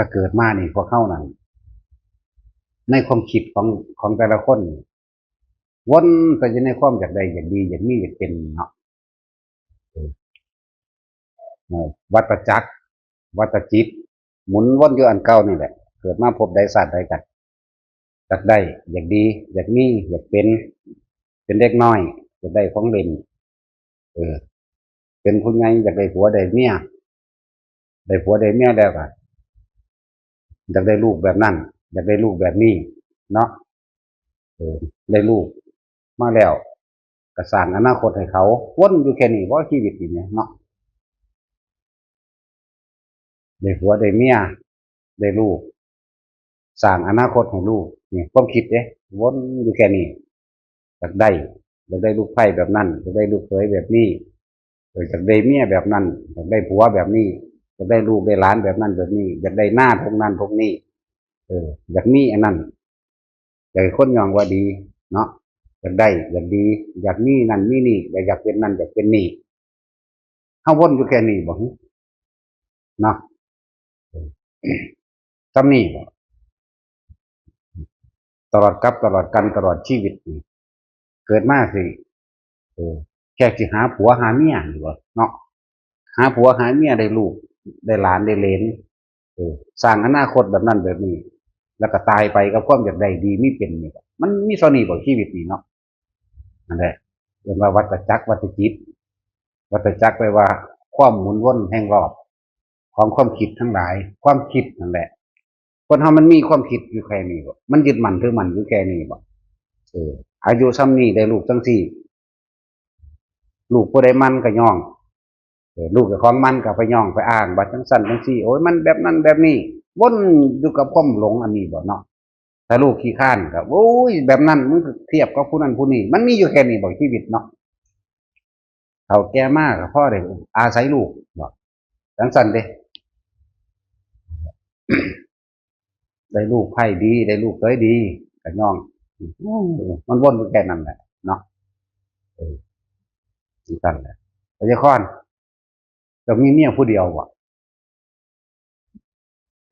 ถ้าเกิดมานี่พวกเข้านั่นในความคิดของแต่ละคนวนไปอยู่ในความอยากใดอยากดีอยากมีอยากเป็นเนาะวัฏจักรวัฏจิตหมุนวนอยู่อันเก่านี่แหละเกิดมาพบใดศาสตร์ใดกันอยากได้อยากดีอยากมีอยากเป็นเด็กน้อยอยากได้ของเล่นเออเป็นผู้ใหญ่อยากได้ผัวได้เมียได้ผัวได้เมียแล้วก็อยากได้ลูกแบบนั้นอยากได้ลูกแบบนี้เนาะได้ลูกมาแล้วก็สร้างอนาคตให้เขาวนอยู่แค่นี้ว่าชีวิตอย่างเนี้ยเนาะได้ผัวได้เมียได้ลูกสร้างอนาคตให้ลูกนี่ความคิดเด้วนอยู่แค่นี้อยากได้อยากได้ลูกไผ่แบบนั้นอยากได้ลูกเขยแบบนี้อยากได้เมียแบบนั้นอยากได้ผัวแบบนี้อยากได้ลูกได้หลานแบบนั้นแบบนี้อยากได้หน้าพวกนั้นพวกนี้อยากมีอันนั้นอยากคนยองว่าดีเนาะอยากได้อยากดีอยากมีนั่นมีนี่อยากเป็นนั่นอยากเป็นนี่เขาวนอยู่แค่นี้บอกเนาะจำนี่ตลอดกับตลอดกันตลอดชีวิตเกิดมาสิแค่สิหาผัวหาเมียอยู่เนาะหาผัวหาเมียได้ลูกได้หลานได้เลนสร้างอนาคตแบบนั้นแบบนี้แล้วก็ตายไปกับความอยากได้ดีไม่เป็นนี่มันมีโซนีบอกชีวิตนี่เนาะนั่นแหละเรียกว่าวัฏจักรวัฏจิตวัฏจักรแปลว่าความหมุนวนแห่งรอบของความคิดทั้งหลายความคิดนั่นแหละคนเรามันมีความคิดอยู่แค่นี้บ่มันยึดมั่นถือมั่นอยู่แค่นี้บ่อายุซ้ำนี้ได้ลูกทั้งสี่ลูกผู้ใดมันก็ย่องลูกกับของมันก็ไปย่องไปอ้างบัดจังสั่นจังสี่โอ้ยมันแบบนั้นแบบนี้วนอยู่กับความหลงอันนี้บ่เนาะถ้าลูกขี้ข้านก็โอ้ยแบบนั้นมึงเทียบกับผู้นั้นผู้นี้มันมีอยู่แค่นี้บ่ชีวิตเนาะเขาแก่มากกับพ่อได้อาศัยลูกบ่จังสั่นเด้ได้ลูกไผ่ดีได้ลูกเคยดีก็ย่องมันวนอยู่แค่นั้นแหละเนาะจังสั่นแหละพระเจ้าข้อนจะมีเมียผู้เดียวบ่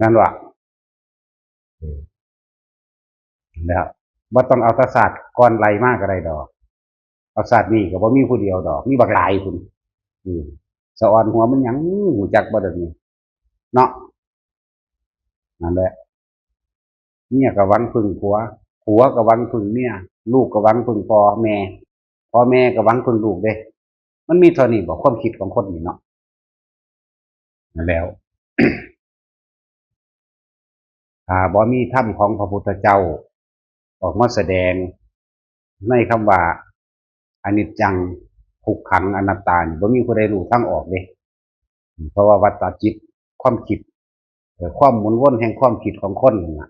นั่นวะนะครับว่าต้องเอาศาสตร์ก่อนไรมากอะไรดอกเอาศาสตร์นี่ก็บ่มีผู้เดียวดอกมีบักหลายคุณสะออนหัวมันยังหูจักบ่ได้นี่เนาะนั่นแหละเมียก็หวังพึ่งผัวผัวก็หวังพึ่งเมียลูกก็หวังพึ่งพ่อแม่ก็หวังพึ่งลูกเด้มันมีเท่านี้บอกความคิดของคนนี่เนาะนั่นแล้วบ่มีธรรมของพระพุทธเจ้าออกมาแสดงในคำว่าอนิจจังทุกขังอนัตตาบ่มีผู้ใดรู้ทางออกเด้เพราะว่าวัฏฏจิตความคิดความหมุนวนแห่งความคิดของคนน่ะ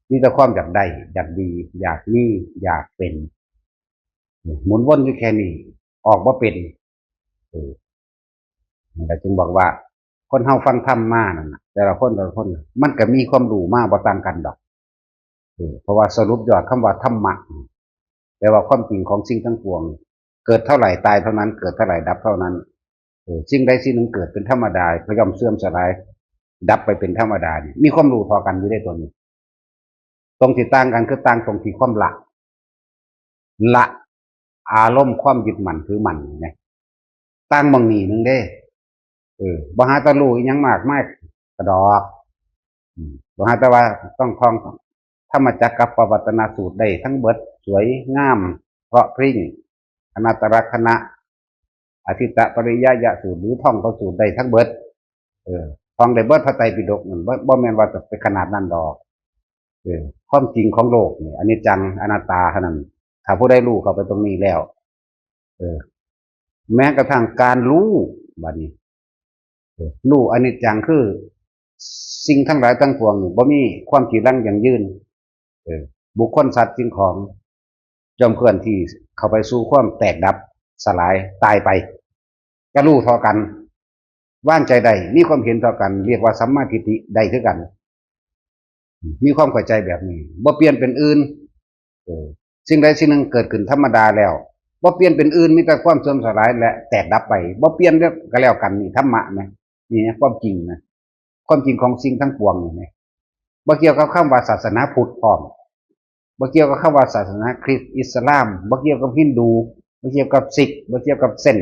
มีแต่ความอยากได้อยากดีอยากมีอยากเป็นหมุนวนอยู่แค่นี้ออกว่าเป็นแต่จึงบอกว่าคนเฮาฟังธรรมมานั่นน่ะแต่ละคนมันก็มีความรู้มากบ่ต่างกันดอกเพราะว่าสรุปยอดคำว่าธรรมะแปลว่าความจริงของสิ่งทั้งปวงเกิดเท่าไหร่ตายเท่านั้นเกิดเท่าไหร่ดับเท่านั้นสิ่งใดสิ่งหนึ่งเกิดเป็นธรรมดาพย่อมเสื่อมสลายดับไปเป็นธรรมดานี่มีความรู้พอกันอยู่ได้ตัวนี้ตรงที่ต่างกันคือต่างตรงที่ความละอารมณ์ความยึดมั่นถือมั่นไงต่างบางนี่นึงเด้บ่หาตะลุยยังมากไม่กระดอกบ่หาแต่ว่าต้องท่องธรรมจักรกับปวัตตนสูตรได้ทั้งเบิดสวยงามเพราะพริ้งอนัตตลักษณะอธิตะปริยยะสูตรหรือท่องเขาสูตรได้ทั้งเบิดท่องได้เบิดพระไตรปิฎกนั่นบ่แม่นว่าจะไปขนาดนั้นดอกความจริงของโลกนี่อนิจจังอนัตตาเท่านั้นถ้าผู้ได้รู้เข้าไปตรงนี้แล้วแม้กระทั่งการรู้บัดนี้รู้อนิจจังคือสิ่งทั้งหลายทั้งปวงบ่มีความจีรังอย่างยืนบุคคลสัตว์สิ่งของจอมเคลื่อนที่เข้าไปสู่ความแตกดับสลายตายไปก็รู้เท่ากันว่างใจใดมีความเห็นเท่ากันเรียกว่าสัมมาทิฏฐิใดคือกันมีความเข้าใจแบบนี้บ่เปลี่ยนเป็นอื่นสิ่งใดสิ่งหนึ่งเกิดขึ้นธรรมดาแล้วบ่เปลี่ยนเป็นอื่นมีแต่ความเสื่อมสลายและแตกดับไปบ่เปลี่ยนก็แล้วกันนี่ธรรมะนะนี่ความจริงนะ ความจริงของสิ่งทั้งปวงนี่บ่เกี่ยวกับคำว่าศาสนาพุทธพร้อมบ่เกี่ยวกับคำว่าศาสนาคริสต์อิสลามบ่เกี่ยวกับฮินดูบ่เกี่ยวกับซิกบ่เกี่ยวกับเซน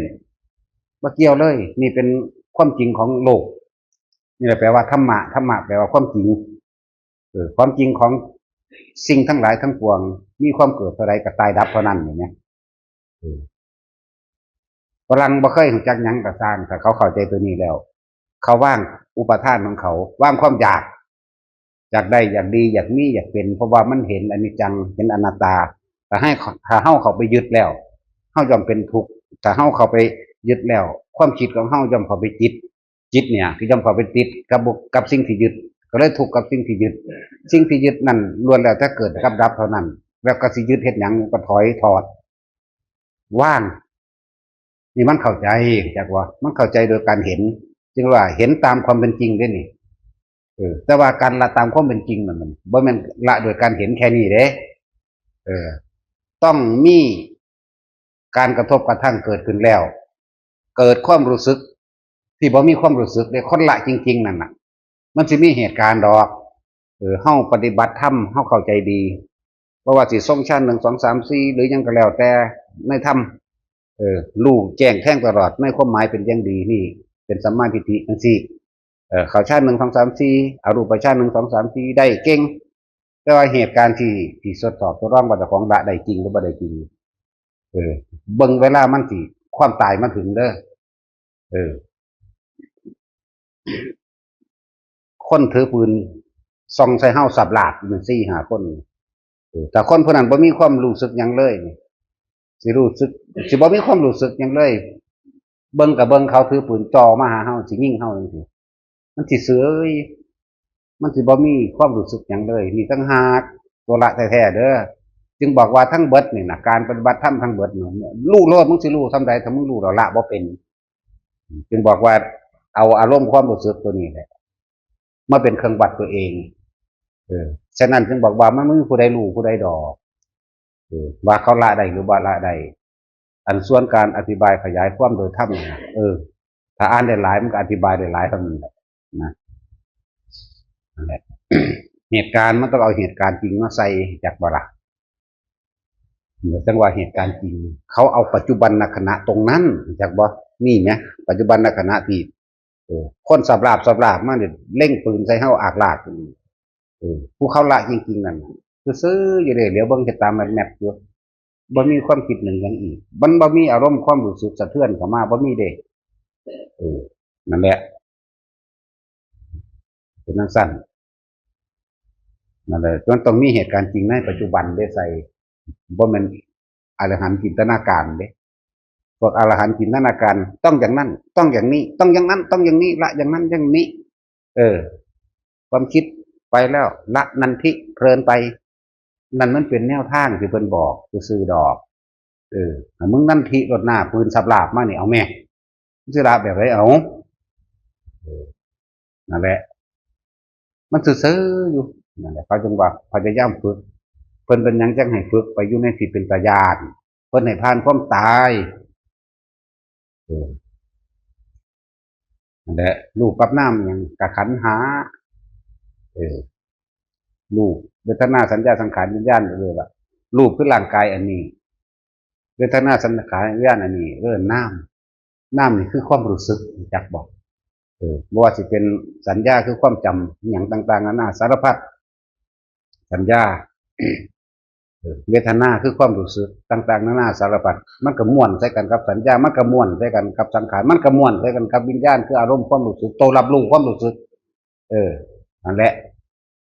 บ่เกี่ยวเลยนี่เป็นความจริงของโลกนี่แหละแปลว่าธรรมะธรรมะแปลว่าความจริงความจริงของสิ่งทั้งหลายทั้งปวงมีความเกิดเท่าไรก็ตายดับเท่านั้นอย่างเงี้ยฝรั่งบ่เคยรู้จักหยังก็สร้างแต่เขาเข้าใจตัวนี้แล้วเขาว่างอุปทานของเขาว่างความอยากได้อยากดีอยากมีอยากเป็นเพราะว่ามันเห็นอนิจจังเห็นอนัตตาแต่ถ้าเฮาเข้าไปยึดแล้วเฮาย่อมเป็นทุกข์ถ้าเฮาเข้าไปยึดแล้วความคิดของเฮาย่อมเข้าไปจิตเนี่ยคือย่อมเข้าไปติดกับสิ่งที่ยึดก็เลยทุกข์กับสิ่งที่ยึดสิ่งที่ยึดนั่นล้วนแล้วถ้าเกิดกับดับเท่านั้นแล้วก็สิยึดเฮ็ดหยังก็ถอยถอดว่างนี่มันเข้าใจจากว่ามันเข้าใจโดยการเห็นจึงว่าเห็นตามความเป็นจริงด้วยนี่แต่ว่าการละตามความเป็นจริงมันบ่แม่นละโดยการเห็นแค่นี้เด้ต้องมีการกระทบกระทั่งเกิดขึ้นแล้วเกิดความรู้สึกที่บ่มีความรู้สึกได้คนละจริงๆนั่นน่ะมันสิมีเหตุการณ์ดอกเฮาปฏิบัติธรรมเฮาเข้าใจดีเพราะว่าสิทรงชั้น1 2 3 4หรือยังก็แล้วแต่ในธรรมรู้แจ้งแทงตลอดในความหมายเป็นอย่างดีนี่เป็นสัมมาทิฏฐิจังซี่เขาชั้น1 2 3 4อรูปชั้น1 2 3 4ได้เก่งแต่ว่าเหตุการณ์ที่ทดสอบทดลองว่าเจ้าของละได้จริงหรือบ่ได้จริงเบิ่งเวลามันสิความตายมาถึงเด้อคนถือปืนส่องใส่เฮาสับหลาดมัน4-5คนแต่คนผู้นั้นบ่มีความรู้สึกหยังเลยสิรู้สึกสิบ่มีความรู้สึกหยังเลยเบิ่งกับเบิ่งเขาถือปืนจ่อมาหาเฮาสิยิงเฮาจังซี่มันสิเสยมันสิบ่มีความรู้สึกหยังเลยนี่ต่างหากตัวละแท้ๆเด้อจึงบอกว่าทั้งเบิดนี่น่ะการปฏิบัติธรรมทั้งเบิดนี่รู้โลดมึงสิรู้ทำใดถ้ามึงรู้แล้วละบ่เป็นจึงบอกว่าเอาอารมณ์ความรู้สึกตัวนี้แหละมาเป็นเครื่องวัดตัวเองฉะนั้นจึงบอกว่ามันไม่มีผู้ใดรู้ผู้ใดดอกว่าเขาละได้หรือว่าละได้อันส่วนการอธิบายขยายความโดยธรรมนะถ้าอ่านได้หลายมันก็อธิบายได้หลายเท่านั้นแหละนะนั่นแหละ เหตุการณ์มันต้องเอาเหตุการณ์จริงมาใส่จากบาระเหมือนจังว่าเหตุการณ์จริงเขาเอาปัจจุบันขณะตรงนั้นจากบ่นี่ไหมปัจจุบันขณะที่คนสับลาบมาเนี่ยเล่งปืนใส่เฮาอากลากผู้เขาละจริงๆนั่นคือซื้ออยู่เลยเดี๋ยวเบิ่งจะตามมันแมปอยู่บ่มีความคิดหนึ่งอย่างอีกมันบ่มีอารมณ์ความรู้สึกสะเทือนเข้ามาบ่มีเด้นั่นแหละเป็นนั่นสั้นนั่นแหละมันต้องมีเหตุการณ์จริงในปัจจุบันได้ใส่บ่แม่นอรหันต์จินตนาการเด้พวกอรหันต์จินตนาการต้องอย่างนั้นต้องอย่างนี้ต้องอย่างนั้นต้องอย่างนี้ละอย่างนั้นอย่างนี้ความคิดไปแล้วละนันทิเพลินไปนั่นมันเป็นแนวทางที่เพิ่นบอกซื่อดอกมึงนันทิรถหน้าปืนสับลาบมานี่เอาแม่สิลาแบบไรเอานั่นแหละมันซื่ออยู่นั่นแหละเขาจึงว่าพยายามฝึกเพิ่นเป็นหยังจังให้ฝึกไปอยู่ในที่เป็นตาญาณเพิ่นให้ผ่านความตายนั่นแหละรูปกับน้ำอย่างกะขันหารูปเวทนาสัญญาสังขารวิญญาณเลยว่ารูปคือร่างกายอันนี้เวทนาสัญญาวิญญาณอันนี้น้ำนี่คือความรู้สึกจักบอกบ่ว่าสิเป็นสัญญาคือความจำอย่างต่างๆนานาสารพัดสัญญาเวทนาคือความรู้สึกต่างๆนานาสารพัดมันก็ม่วนใส่กันกับสัญญามันก็ม่วนใส่กันกับสังขารมันก็ม่วนใส่กันกับวิญญาณคืออารมณ์ความรู้สึกโตรับรู้ความรู้สึกนั่นแหละ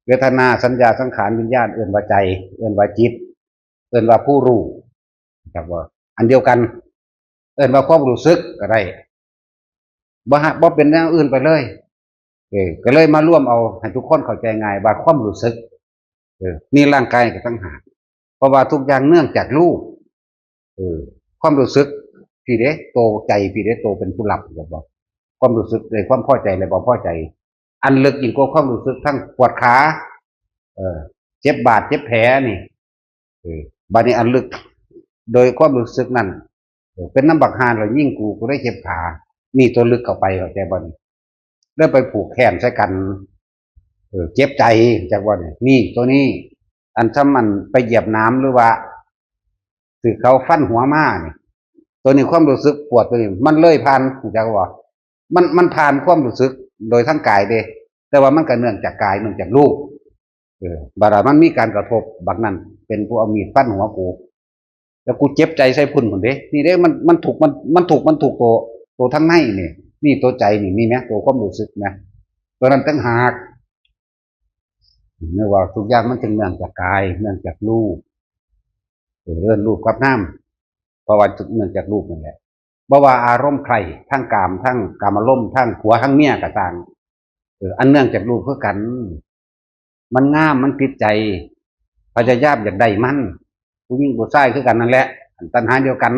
เวทนาสัญญาสังขารวิญญาณเอื่นว่าใจเอื่นว่าจิตเอื่นว่าผู้รู้ครับว่าอันเดียวกันเอื่นว่าความรู้สึกอะไรบ่เป็นแนวอื่นไปเลยก็เลยมาร่วมเอาให้ทุกคนเข้าใจง่ายว่าความรู้สึกนี่ร่างกายก็ตั้งหากเพราะว่าทุกอย่างเนื่องจากรูปความรู้สึกพี่เด้โตใจพี่เด้โตเป็นผู้หลับครับบอกความรู้สึกเลยความพอใจเลยบ่พอใจอันลึกยิ่งกว่าความรู้สึกทั้งปวดขาเจ็บบาดเจ็บแผลนี่บาดนี้อันลึกโดยความรู้สึกนั่นเป็นน้ำบักฮานเรายิ่งกูได้เจ็บขานี่ตัวลึกเข้าไปเข้าใจบ่นี่ เริ่มไปผูกแขนใช้กันเจ็บใจจากว่านี่ตัวนี้อันถ้ามันไปเหยียบน้ำหรือว่าถือเขาฟันหัวมาเนี่ยตัวนี้ความรู้สึกปวดตัวนี้มันเลยผ่านจากว่ามันผ่านความรู้สึกโดยทั้งกายเด้แต่ว่ามันก็เนื่องจากกายเนื่องจากรูปบารามันมีการกระทบบางนั้นเป็นผู้เอามีดฟันหัวกูแล้วกูเจ็บใจใส่พุ่นคนเด้นี่เด้มันถูกตัวทั้งในนี่ตัวใจนี่ไหมตัวความรู้สึกนะตัวนั้นตั้งหากเนื่องว่าทุกอย่างมันจึงเนื่องจากกายเนื่องจากรูปเรื่องรูปกับน้ำเพราะว่าจุดเนื่องจากรูปนั่นแหละเพราะว่าอารมณ์ใครทั้งกามทั้งกามารมณ์ทั้งผัวทั้งเมียกับต่างอันเนื่องจากรูปเพื่อกันมันง่ามมันติดใจพยายามอยากได้มันผู้ยิ่งผู้ชายคือกันนั่นแหละตัณหาเดียวกัน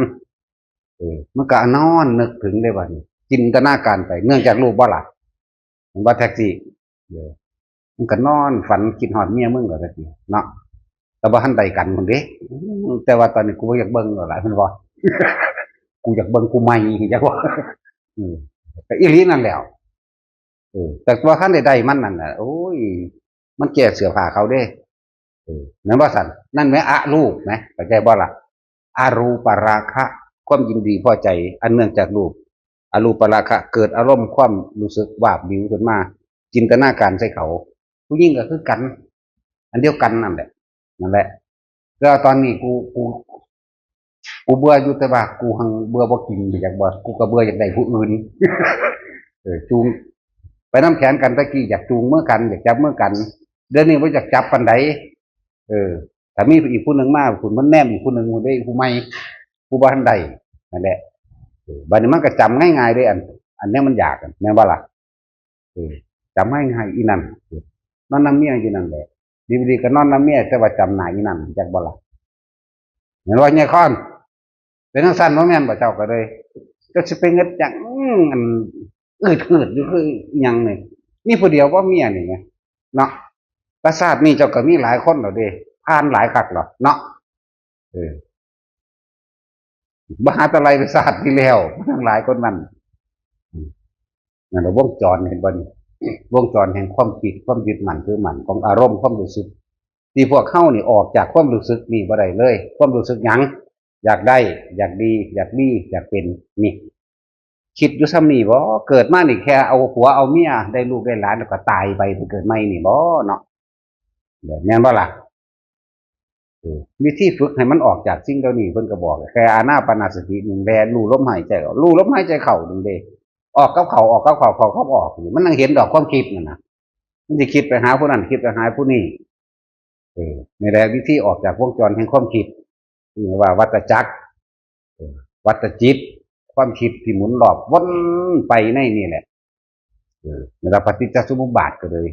มันก็นอนนึกถึงได้ว่าจินตนาการไปเนื่องจากรูปบ่ล่ะมันว่าแท็กซี่มันก็นอนฝันคิดหอดเมียมึงก็แท็กซี่เนาะแต่ว่าหันใดกันคนเด้แต่ว่าตอนนี้กูอยากเบิ้งหลายมันว่ากูอยากเบิ้งกูไม่อยากว่าแต่อีหลีนั่นแหละแต่ว่าขั้นใดๆมันนั่นน่ะโอ้ยมันแก่เสือผ่าเขาเด้นั่นว่าสันนั่นไหมอะรูปนะเข้าใจบ่ล่ะอารูปราคะความยินดีพอใจอันเนื่องจากรูปอรูปราคะเกิดอารมณ์ความรู้สึกวาบวิวขึ้นมาจินตนาการใส่เขาผู้ยิ่งก็คือกันอันเดียวกันนั่นแหละแล้วตอนนี้กูเบื่ออยู่แต่ว่ากูหังเบื่อบ่กินอยากบ่กูก็เบื่ออยากได้ผู้อื่นจูงไปน้ำแขนกันตะกี้อยากจูงเมื่อกันอยากจับเมื่อกันเดี๋ยวนี้ว่าอยากจับปันไดถ้ามีอีกผู้หนึ่งมาคุณมันแนมอีกผู้หนึ่งได้ผู้ไม่ผู้บ้านใดนั่นแหละบัดนี้มันก็จำง่ายๆได้อันนี้มันอยากแม่ว่าล่ะจำง่ายๆอีนั่นนอนน้ำเมียอีนั่นแหละดีๆก็นอนน้ำเมียแต่ว่าจำหนาอีนั่นจากบ่ล่ะเหมือนว่าเนี่ยค้อนเป็นทั้งสั้นว่าแม่นบ่เจ้าก็เลยก็จะเป็นเงินจังอันอืดอยู่คือยังนี่นี่ผู้เดียวว่าเมียนี่ไงเนาะประสาทนี่เจ้าก็มีหลายคนเหรอเด้ผ่านหลายคักหรอเนาะมหาตะไลประสาทที่แล้วทั้งหลายคนมันนั่นเราวงจรเห็นบ่นี่วงจรแห่งความคิดความยึดมั่นถือมั่นของอารมณ์ความรู้สึกที่พวกเข้านี่ออกจากความรู้สึกนี่บ่ได้เลยความรู้สึกหยังอยากได้อยากดีอยากมีอยากเป็นนี่คิดอยู่ซ้ำนี่บ่เกิดมานี่แค่เอาผัวเอาเมียได้ลูกได้หลานแล้วก็ตายไปเกิดใหม่นี่บ่เนาะแม่นบ่ล่ะวิธีฝึกให้มันออกจากสิ่งเหล่านี้เพิ่นก็บอกแค่อานาปานสติหนึ่งแลรู้ลมหายใจออกรู้ลมหายใจเข้าหนึ่งเด้ออกกับเขาออกกับเขาเขาออกมันนั่งเห็นดอกความคิดนั่นนะมันจะคิดไปหาผู้นั้นคิดไปหาผู้นี้ในแรกวิธีออกจากวงจรแห่งความคิดว่าวัฏจักรวัฏจิตความคิดที่หมุนรอบวนไปในนี่แหละในระปฏิจจสมุปบาทก็เลย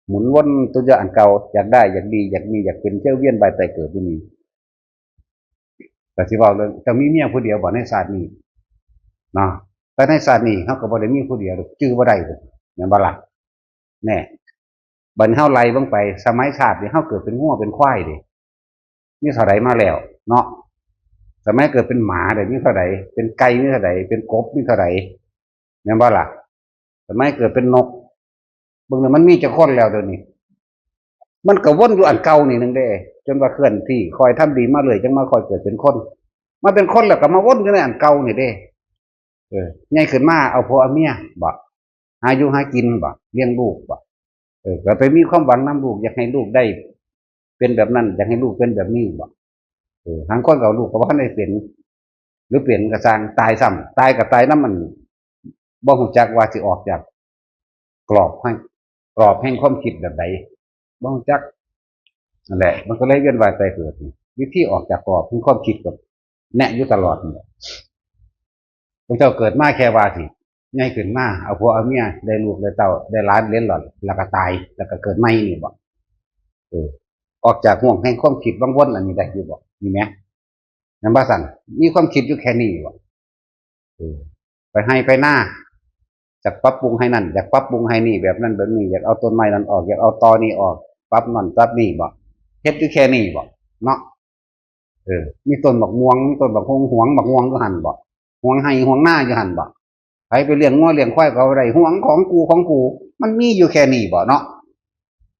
หมุนวนตัวอย่างอันเก่าอยากได้อยากดีอยากมีอยากเป็นเจ้าเวียนใบใจเกิดที่นี่แต่ที่ว่าเลยจะมีเมียผู้เดียวบ่ในศาสตร์นี้เนาะแต่ในศาสตร์นี้เขาก็บ่ได้มีผู้เดียวจื้อบ่ได้เลยเนี่ยบ่ล่ะแน่บัดเฮาไล่เบิ่งไปสมัยชาตินี่เฮาเกิดเป็นงัวเป็นควายดิมีเท่าใดมาแล้วเนาะสมัยเกิดเป็นหมาเดี๋ยวมีเท่าใดเป็นไก่มีเท่าใดเป็นกบมีเท่าใดเนี่ยบ่ล่ะสมัยเกิดเป็นนกเบิ่งมันมีจักคนแล้วเดี๋ยวนี้มันก็วนอยู่อันเก่านี่นึงเด้จนว่าเคลื่อนที่คอยทำดีมาเลยจังมาคอยเกิดเป็นคนมาเป็นคนแล้วก็มาวนอยู่ในอันเก่านี่เด้ใหญ่ขึ้นมาเอาผัวเอาเมียบ่หาอยู่หากินบ่เลี้ยงลูกบ่ก็ไปมีความหวังนำลูกอยากให้ลูกได้เป็นแบบนั้นอยากให้ลูกเป็นแบบนี้บ่ทางคนกับลูกก็บ่ทันได้เป็นหรือเปลี่ยนกระสร้างตายซ้ำตายกับตายน้ำมันบ่ฮู้จักว่าสิออกจากกรอบแห่งความคิดแบบใดบ่ฮู้จักนั่นแหละมันก็เลยเวียนว่ายตายเกิดวิธีออกจากกรอบแห่งความคิดกับแนะอยู่ตลอดนี่พระเจ้าเกิดมาแค่ว่าสิง่ายขึ้นมาเอาผัวเอาเมียได้ลูกได้เต้าได้หลานเลี้ยงหลอนแล้วก็ตายแล้วก็เกิดใหม่นี่บ่ออกจากห่วงแห่งความคิดวังวนอันนี้ได้อยู่บ่มีไหมนั่นว่าสั่นมีความคิดอยู่แค่นี้บ่ไปให้ไปหน้าจากปรับปรุงให้นั่นอยากปรับปรุงให้นี่แบบนั้นแบบนี้อยากเอาต้นไม้นั้นออกอยากเอาตอนี้ออกปรับนั่นปรับนี่บ่เฮ็ดอยู่แค่นี้บ่เนาะมีต้นบักม่วงมีต้นบักหวงบักม่วงก็หันบ่หวงให้หวงหน้าอยู่หันบ่ ไปเลี้ยงงัวเลี้ยงควายก็อะไรห่วงของกูมันมีอยู่แค่นี้บ่เนาะ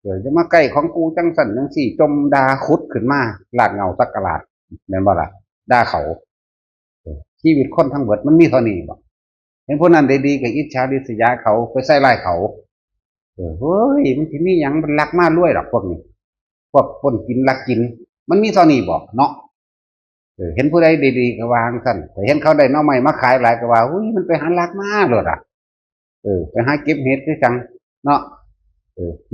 เดี๋ยวจะมาใกล้ของกูจังสั่นจังสี่จมดาขุดขึ้นมาลาดเงาสักกะลาดแม่นบ่ล่ะด่าเขาชีวิตคนทั้งหมดมันมีเท่านี้บ่เห็นพวกนั้นได้ดีกับอิจฉาริษยาเขาไปใส่ร้ายเขาเฮ้ยมันสิมีหยังมันลักมารวยหรอกพวกนี้พวกคนกินลักกินมันมีเท่านี้บ่เนาะเห็นผู้ใดดีๆก็วางสั่นแต่เห็นเขาได้น้อใหม่มาขายหลายก็ว่าอุ้ยมันไปหาลักมาเลยอ่ะไปหาเก็บเห็ดคือจังเนาะ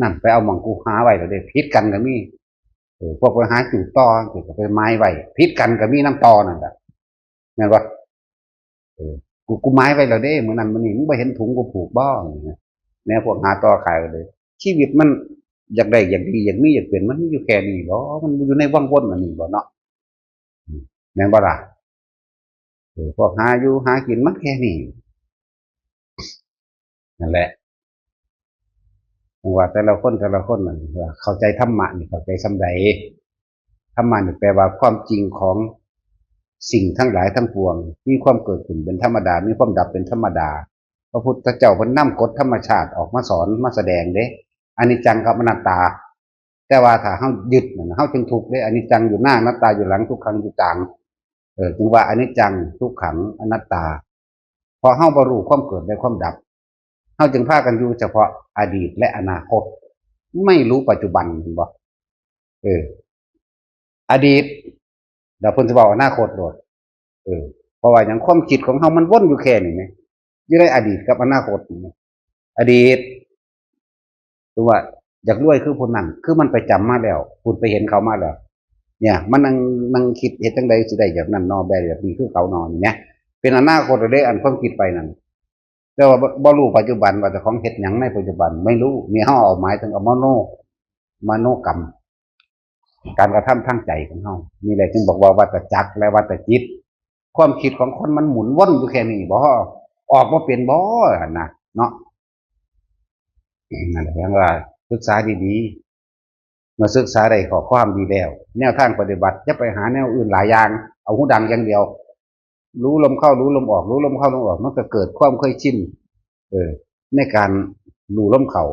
นั่นไปเอาหม่องกูหาไว้แล้วเด้พิษกันก็มีพวกไปหาจู่ตอก็ไปไม้ไว้พิษกันก็มีน้ำตอนั่นแหละแม่นบ่กูไม้ไว้แล้วเด้มื้อนั้นมื้อนี้มึงบ่เห็นถุงกูผูกบ่แนวพวกหาตอขายเลยชีวิตมันอยากได้อยากดีอยากมีอยากเป็นมันอยู่แค่นี้บ่มันอยู่ในวังวนอันนี้บ่เนาะแม่นบ่ล่ะพวกหาอยู่หากินมันแค่นี้นั่นแหละว่าแต่ละคนมันเข้าใจธรรมะนี่เข้าใจสำใดธรรมะนี่แปลว่าความจริงของสิ่งทั้งหลายทั้งปวงมีความเกิดขึ้นเป็นธรรมดามีความดับเป็นธรรมดาพระพุทธเจ้าเพิ่นนำกฎธรรมชาติออกมาสอนมาแสดงเด้อนิจจังกับอนัตตาแต่ว่าถ้าเฮายึดนั่นเฮาจึงทุกข์เด้อนิจจังอยู่หน้าอนัตตาอยู่หลังทุกขังอยู่กลางจึงว่าอนิจจังทุกขังอนัตตาพอเฮาบ่รู้ความเกิดและความดับเฮาจึงพากันอยู่เฉพาะอดีตและอนาคตไม่รู้ปัจจุบันเห็นบ่อดีตเดี๋ยวเพิ่นสิเว้าอนาคตโดดเพราะว่าอย่างความคิดของเฮามันวนอยู่แค่นี้ไงอยู่ในอดีตกับอนาคตนี่อดีตตัวว่าอยากรวยคือคนนั้นคือมันไปจำมาแล้วคุณไปเห็นเขามาแล้วเนี่ยมันนั่งคิดเฮ็ดจังไดสิได้แบบนั้นนอแบบนี้คือเขานอนเนี่ยเป็นอนาคตได้อันความคิดไปนั่นแต่ว่าบ่รู้ปัจจุบันว่าเจ้าของเฮ็ดหยังในปัจจุบันไม่รู้มีเฮาเอาหมายถึงเอามโนกรรมการกระทำทางใจของเฮานี่แหละจึงบอกว่าวัฏจักรและวัฏจิตความคิดของคนมันหมุนวนอยู่แค่นี้บ่ออกมาเป็นบ่นะเนาะนั่นแหละว่าศึกษาดีๆเมื่อศึกษาได้ข้อความดีแล้วแนวทางปฏิบัติจะไปหาแนวอื่นหลายอย่างเอาหูดังอย่างเดียวรู้ลมเข้ารู้ลมออกรู้ลมเข้าลมออกมันก็เกิดความเคยชินในการรู้ลมเข้า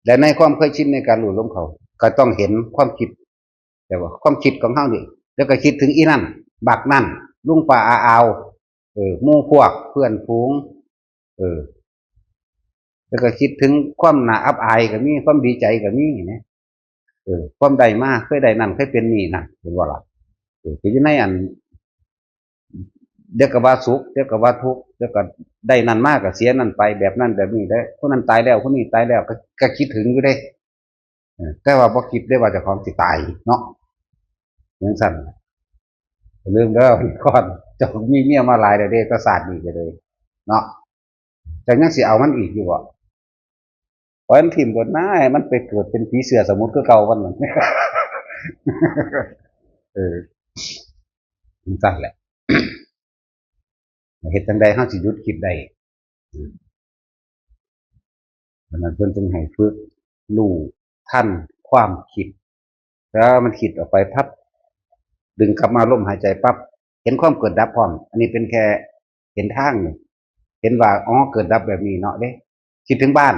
และในความเคยชินในการรู้ลมเข้าก็ต้องเห็นความคิดแต่ว่าความคิดของเฮานี่แล้วก็คิดถึงอีนั่นบักนั่นลุงป่าอาอาวหมู่พวกเพื่อนฝูงแล้วก็คิดถึงความน่าอับอายก็มีความดีใจก็มีนะความใดมากเคยใดนั่นเคยเป็นนี่นะเป็นว่าล่ะคืออยู่ในอันเดี๋ยวก็ว่าสุขเดี๋ยวก็ว่าทุกข์เดี๋ยวก็ได้นั่นมากก็เสียนั่นไปแบบนั้นแบบนี้ได้คนนั้นตายแล้วคนนี้ตายแล้วก็คิดถึงอยู่ได้แต่ว่าบ่คิดได้ว่าเจะของสิตายเนาะอย่างสั่นเรื่องเด้อก่อนเจ้ามีเมียมาหลายเด้อก็สาดอีกเลยเนาะจังยังสิเอามันอีกอยู่บ่เพราะฉะนั้นถิ่มกดหน้ามันไปเกิดเป็นผีเสือสมุทรคือเก่าวันนั้นสั่นแหละเหตุจังใดเฮาสิหยุดคิดได้เพราะนั้นเพิ่นจึงให้ฝึกรู้ทันความคิดแล้วมันคิดออกไปพับดึงกลับมาลมหายใจปั๊บเห็นความเกิดดับพร้อมอันนี้เป็นแค่เห็นทางนี่เห็นว่าอ๋อเกิดดับแบบนี้เนาะเด้คิดถึงบ้าน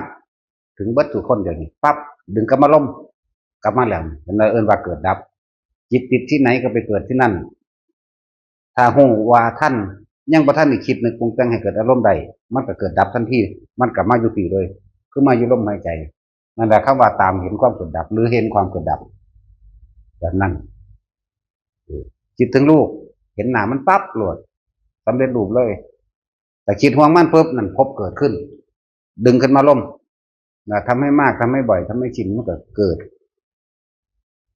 ถึงเบิดทุกคนเดี๋ยวนี้ปั๊บดึงกลับมาลมกลับมาแล้วเป็นเอิ้นว่าเกิดดับจิตติดที่ไหนก็ไปเกิดที่นั่นถ้าฮู้ว่าท่านยังบ่ทันได้คิดนึกปรุงแต่งให้เกิดอารมณ์ใดมันก็เกิดดับทันทีมันกลับมาอยู่ที่เลยคือมาอยู่ลมหายใจนั่นแหละคำว่าตามเห็นความเกิดดับหรือเห็นความเกิดดับแบบนั้นคิดถึงลูกเห็นหน้ามันปั๊บโหลดสำเร็จรูปเลยแต่คิดห่วงมันปุ๊บนั่นพบเกิดขึ้นดึงขึ้นมาล่มทำให้มากทำให้บ่อยทำให้ชินมันก็เกิด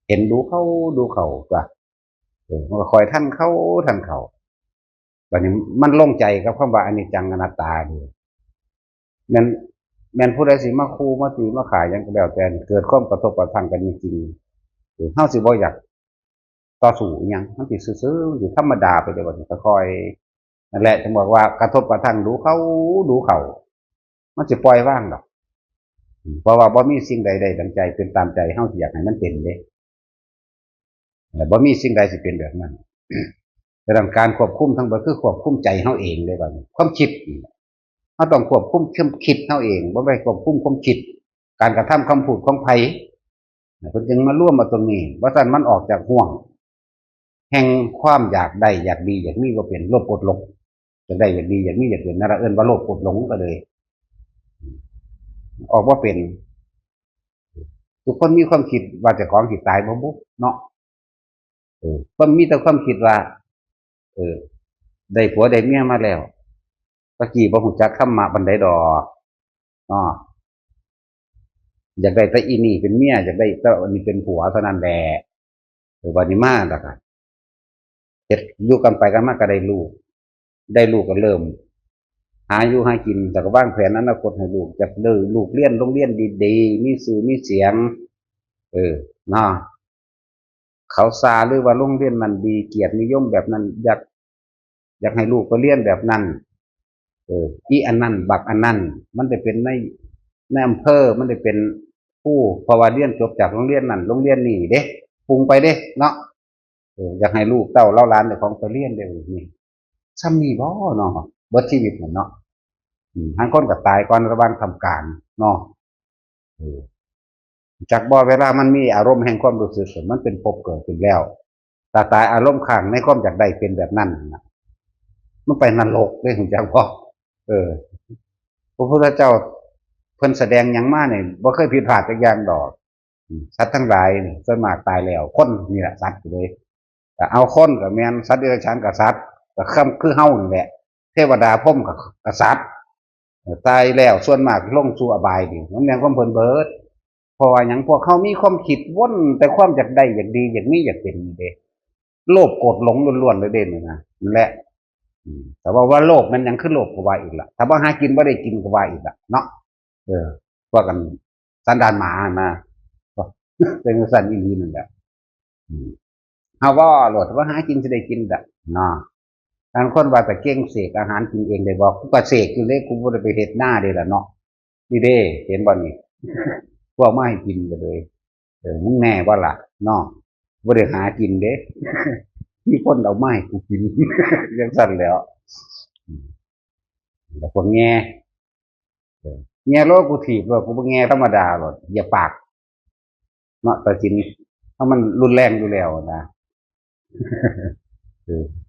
เห็นดูเขาจ้ะมันก็คอยท่านเขาแบบนี้มันโล่งใจกับคำว่าอนิจจังอนัตตาดีแม่นผู้ใดสิมาคู่มาตีมาขายยังก็แล้วแต่เกิดความกระทบกระทั่งกันจริงๆเฮาสิบ่อยากต่อสู้อีหยังมันสิซื่อๆอยู่ธรรมดาไปเลยว่าสิค่อยนั่นแหละจึงบอกว่ากระทบกระทั่งดูเขามันสิปล่อยว่างดอกเพราะว่าบ่มีสิ่งใดๆดังใจเป็นตามใจเฮาสิอยากให้มันเป็นเด้บ่มีสิ่งใดสิเป็นแบบนั้นแต่การควบคุมทั้งหมดคือควบคุมใจเฮาเองเลยว่าความคิด เราต้องควบคุมความคิดเราเองบ่ไปควบคุมความคิดการกระทำคำพูดของไผเพิ่นจึงมาร่วมมาตรงนี้ว่าซั่นมันออกจากห่วงแห่งความอยากได้อยากดีอยากมีบ่เป็นโลภโกรธหลงอยากได้อยากดีอยากมีอยากเป็นนั่นละเอิ้นว่าโลภโกรธหลงก็เลยออกบ่เป็นทุกคนมีความคิดว่าเจ้าของสิตายบ่บุเนาะคนมีแต่ความคิดว่าเออได้ผัวได้เมียมาแล้วตะกี้บ่ฮู้จักคำมาปานใดดอกอ้ออยากได้แต่อีนี่เป็นเมียอยากได้แต่อันนี้เป็นผัวเท่านั้นแหละบัดนี้มาแล้วก็เฮ็ดอยู่กันไปกันมาก็ได้ลูกก็เริ่มหาอยู่หากินแต่ก็วางแผนอนาคตให้ลูกอยากได้ลูกเรียนโรงเรียนดีๆมีชื่อมีเสียงเนาะเขาซาหรือว่าโรงเรียนมันดีเกียรตินิยมแบบนั้นอยากให้ลูกไปเรียนแบบนั้นอีอันนั้นบักอันนั้นมันได้เป็นในอำเภอมันได้เป็นผู้เพราะว่าเรียนจบจากโรงเรียนนั้นโรงเรียนนี้เด้ปรุงไปเด้เนาะอยากให้ลูกเต้าเล่าล้านเจ้าของไปเรียนเด้นี่ซ้ำนี่บ่เนาะเบิดชีวิตเนาะทั้งคนก็ตายก่อนระหว่างทำการเนาะจากบ่เวลามันมีอารมณ์แห่งความรู้สึกมันเป็นภพเกิดขึ้นแล้วแต่ตายอารมณ์ข้างในความอยากได้เป็นแบบนั้นนะมันไปนรกเลยคุณจักบ่พระพุทธเจ้าเพิ่นแสดงหยังมาเนี่ยบ่เคยผิดพลาดจักอย่างดอกสัตว์ทั้งหลายนี่ส่วนมากตายแล้วคนนี่แหละสัตว์เลยแต่เอาคนกับแม่นสัตว์เดรัจฉานกับสัตว์ก็คือเฮานี่แหละเทวดาพรหมกับสัตว์ตายแล้วส่วนมากลงสู่อบายนี่มันแม่นความเพิ่นเบิดเพราะว่าหยังพวกเขามีความคิดวนแต่ความอยากได้อยากดีอยากมีอยากเป็นนี่เด้โลภโกรธหลงล้วนๆเลยเด้นี่นะนั่นแหละแต่ว่าโลภมันยังขึ้นโลภก็ว่าอีกละถ้าว่าหากินบ่ได้กินก็ว่าอีกละเนาะพวกกันสันดานหมามาเป็นสันอีหลีนั่นแหละเฮาว่าโลดว่าหากินสิได้กินดะเนาะบางคนว่าแต่เก่งเสกอาหารกินเองได้บอกกูก็เสกอยู่เลยกูบ่ได้ไปเฮ็ดหน้าเด้ล่ะเนาะนี่เด้เห็นบ่นี่พวกมาให้กินก็เลยมึงแน่บ่ล่ะเนาะบ่ได้หากินเด้มีคนเอาไม้กูกินจังซั่นแล้วแล้วพวกแง่โลกูถีบว่ากูบ่แง่ธรรมดาหรอกอย่าปากเนาะแต่จินถ้ามันรุนแรงอยู่แล้วนะ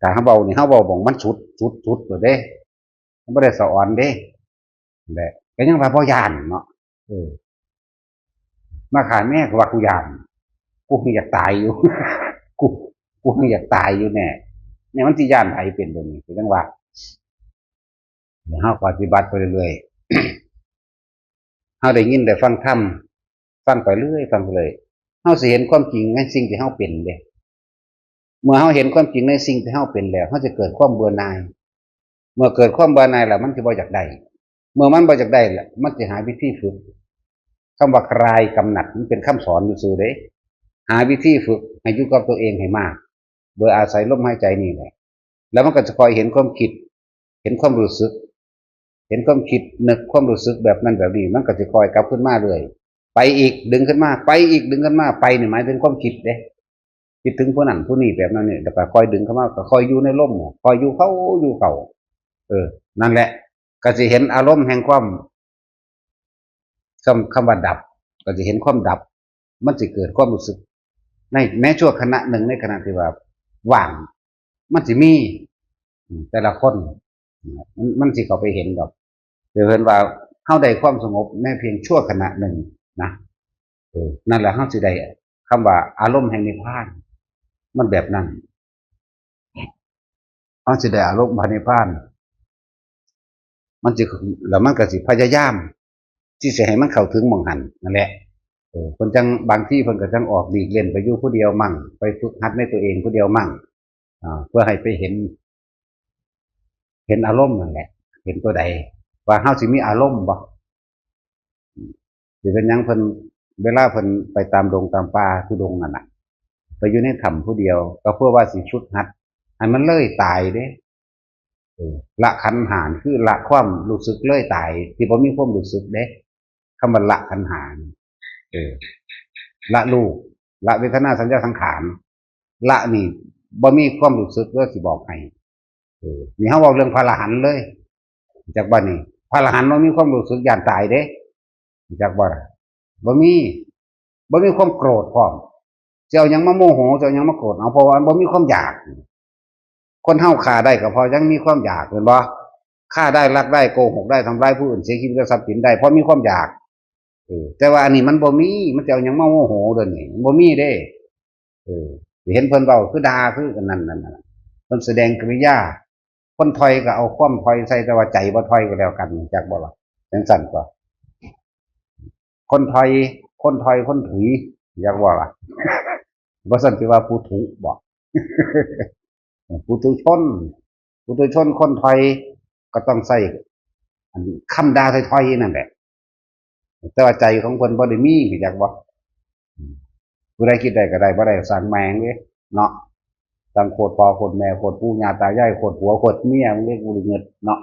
การเฮาเบานี่เฮาเบาบ่งมันสุดตัวเด้มันบ่ได้สะอ่อนเด้แหละก็ยังว่าบ่ย้านเนาะมาขาแม่ก็ว่ากูย้านกูอยากตายอยู่กูกูอยากตายอยู่แน่เนี่ยมันสิย้านไผเป็นตัวนี้คือจังว่าเฮาปฏิบัติไปเรื่อยๆเฮาได้ยินได้ฟังธรรมฟังไปเรื่อยฟังไปเลยเฮาสิเห็นความจริงในสิ่งที่เฮาเป็นเด้เมื่อเฮาเห็นความจริงในสิ่งที่เฮาเป็นแล้วเฮาจะเกิดความเบื่อหน่ายเมื่อเกิดความเบื่อหน่ายแล้วมันสิบ่อยากได้เมื่อมันบ่อยากได้แล้วมันสิหาวิธีฝึกคำว่าคลายกำหนัดมันเป็นคำสอนซื่อๆเด้หาวิธีฝึกให้อยู่กับตัวเองให้มากโดยอาศัยลมหายใจนี่แหละแล้วมันก็จะคอยเห็นความคิดเห็นความรู้สึกเห็นความคิดนึกความรู้สึกแบบนั้นแบบนี้มันก็จะคอยกลับขึ้นมาเรื่อยไปอีกดึงขึ้นมาไปอีกดึงขึ้นมาไปนี่หมายถึงความคิดเด้คิดถึงผู้นั้นผู้นี้แบบนั้นเนี่ยแต่ก็คอยดึงเข้ามาก็คอยอยู่ในลมคอยอยู่เขาอยู่เก่านั่นแหละก็จะเห็นอารมณ์แห่งความคำว่าดับก็จะเห็นความดับมันจะเกิดความรู้สึกในแม้ชั่วขณะหนึ่งในขณะที่ว่าว่างมันจะมีแต่ละคนมันสิเขาไปเห็นดอกเดี๋ยวเห็นว่าเฮาได้ความสงบแม้เพียงชั่วขณะหนึ่งนะนั่นแหละเฮาสิได้คำว่าอารมณ์แห่งนิพพานมันแบบนั้นเฮาสิได้อารมณ์นิพพานมันสิแล้วมันก็สิพยายามที่จะให้มันเข้าถึงหม่องหันนั่นแหละเพิ่นจังบางที่เพิ่นก็จังออกดีกเล่นไปอยู่ผู้เดียวมั่งไปฝึกหัดในตัวเองผู้เดียวมั่งเพื่อให้ไปเห็นอารมณ์นั่นแหละเห็นตัวใดว่าเฮาสิมีอารมณ์บ่สิเป็นหยังเพิ่นเวลาเพิ่นไปตามดงตามป่าทุดงนั่นน่ะไปอยู่ในถ้ำผู้เดียวก็เพื่อว่าสิฝึกหัดให้มันเลยตายเด้ละขันธ์หารคือละความรู้สึกเลยตายที่บ่มีความรู้สึกเด้คำว่าละขันธ์หารละรูปละเวทนาสัญญาสังขารละนี่บ่มีความรู้สึกเด้อสิบอกให้นี่เฮาเว้าเรื่องพระอรหันต์เลยจากบัดนี้ พระอรหันต์บ่มีความรู้สึกย่านตายเด้จักบ่ล่ะบ่มีความโกรธพร้อมเจ้ายังมาโมโหเจ้ายังมาโกรธเอาเพราะว่าบ่มีความอยากคนเฮาฆ่าได้ก็เพราะยังมีความอยากเห็นบ่ฆ่าได้ลักได้โกหกได้ทำร้ายผู้อื่นเสียชีวิตและทรัพย์สินได้เพราะมีความอยากแต่ว่าอันนี้มันบ่มีมันเจ้ายังมาโมโหเด้อนี่บ่มีเด้เห็นเพิ่นเว้าคือด่าคือกันนั่นน่ะเพิ่นแสดงกิริยาคนถอยก็เอาความถอยใส่แต่ว่าใจบ่ถอยก็แล้วกันจักบ่ล่ะจังซั่นก็คนถอยคนถุยจักบ่ล่ะบ่ซั่นสิว่าผู้ถุบ่ปุถุชนคนถอยก็ต้องใส่คำด่าถอยๆนั่นแหละแต่ว่าใจของเพิ่นบ่ได้มีจักบ่ผู้ใดคิดได้ก็ได้บ่ได้สั่งแมงเด้เนาะสั่งโคตรพ่อโคตรแม่โคตรปู่ย่าตายายโคตรผัวโคตรเมียมึงเรียกกูเงิดเนาะ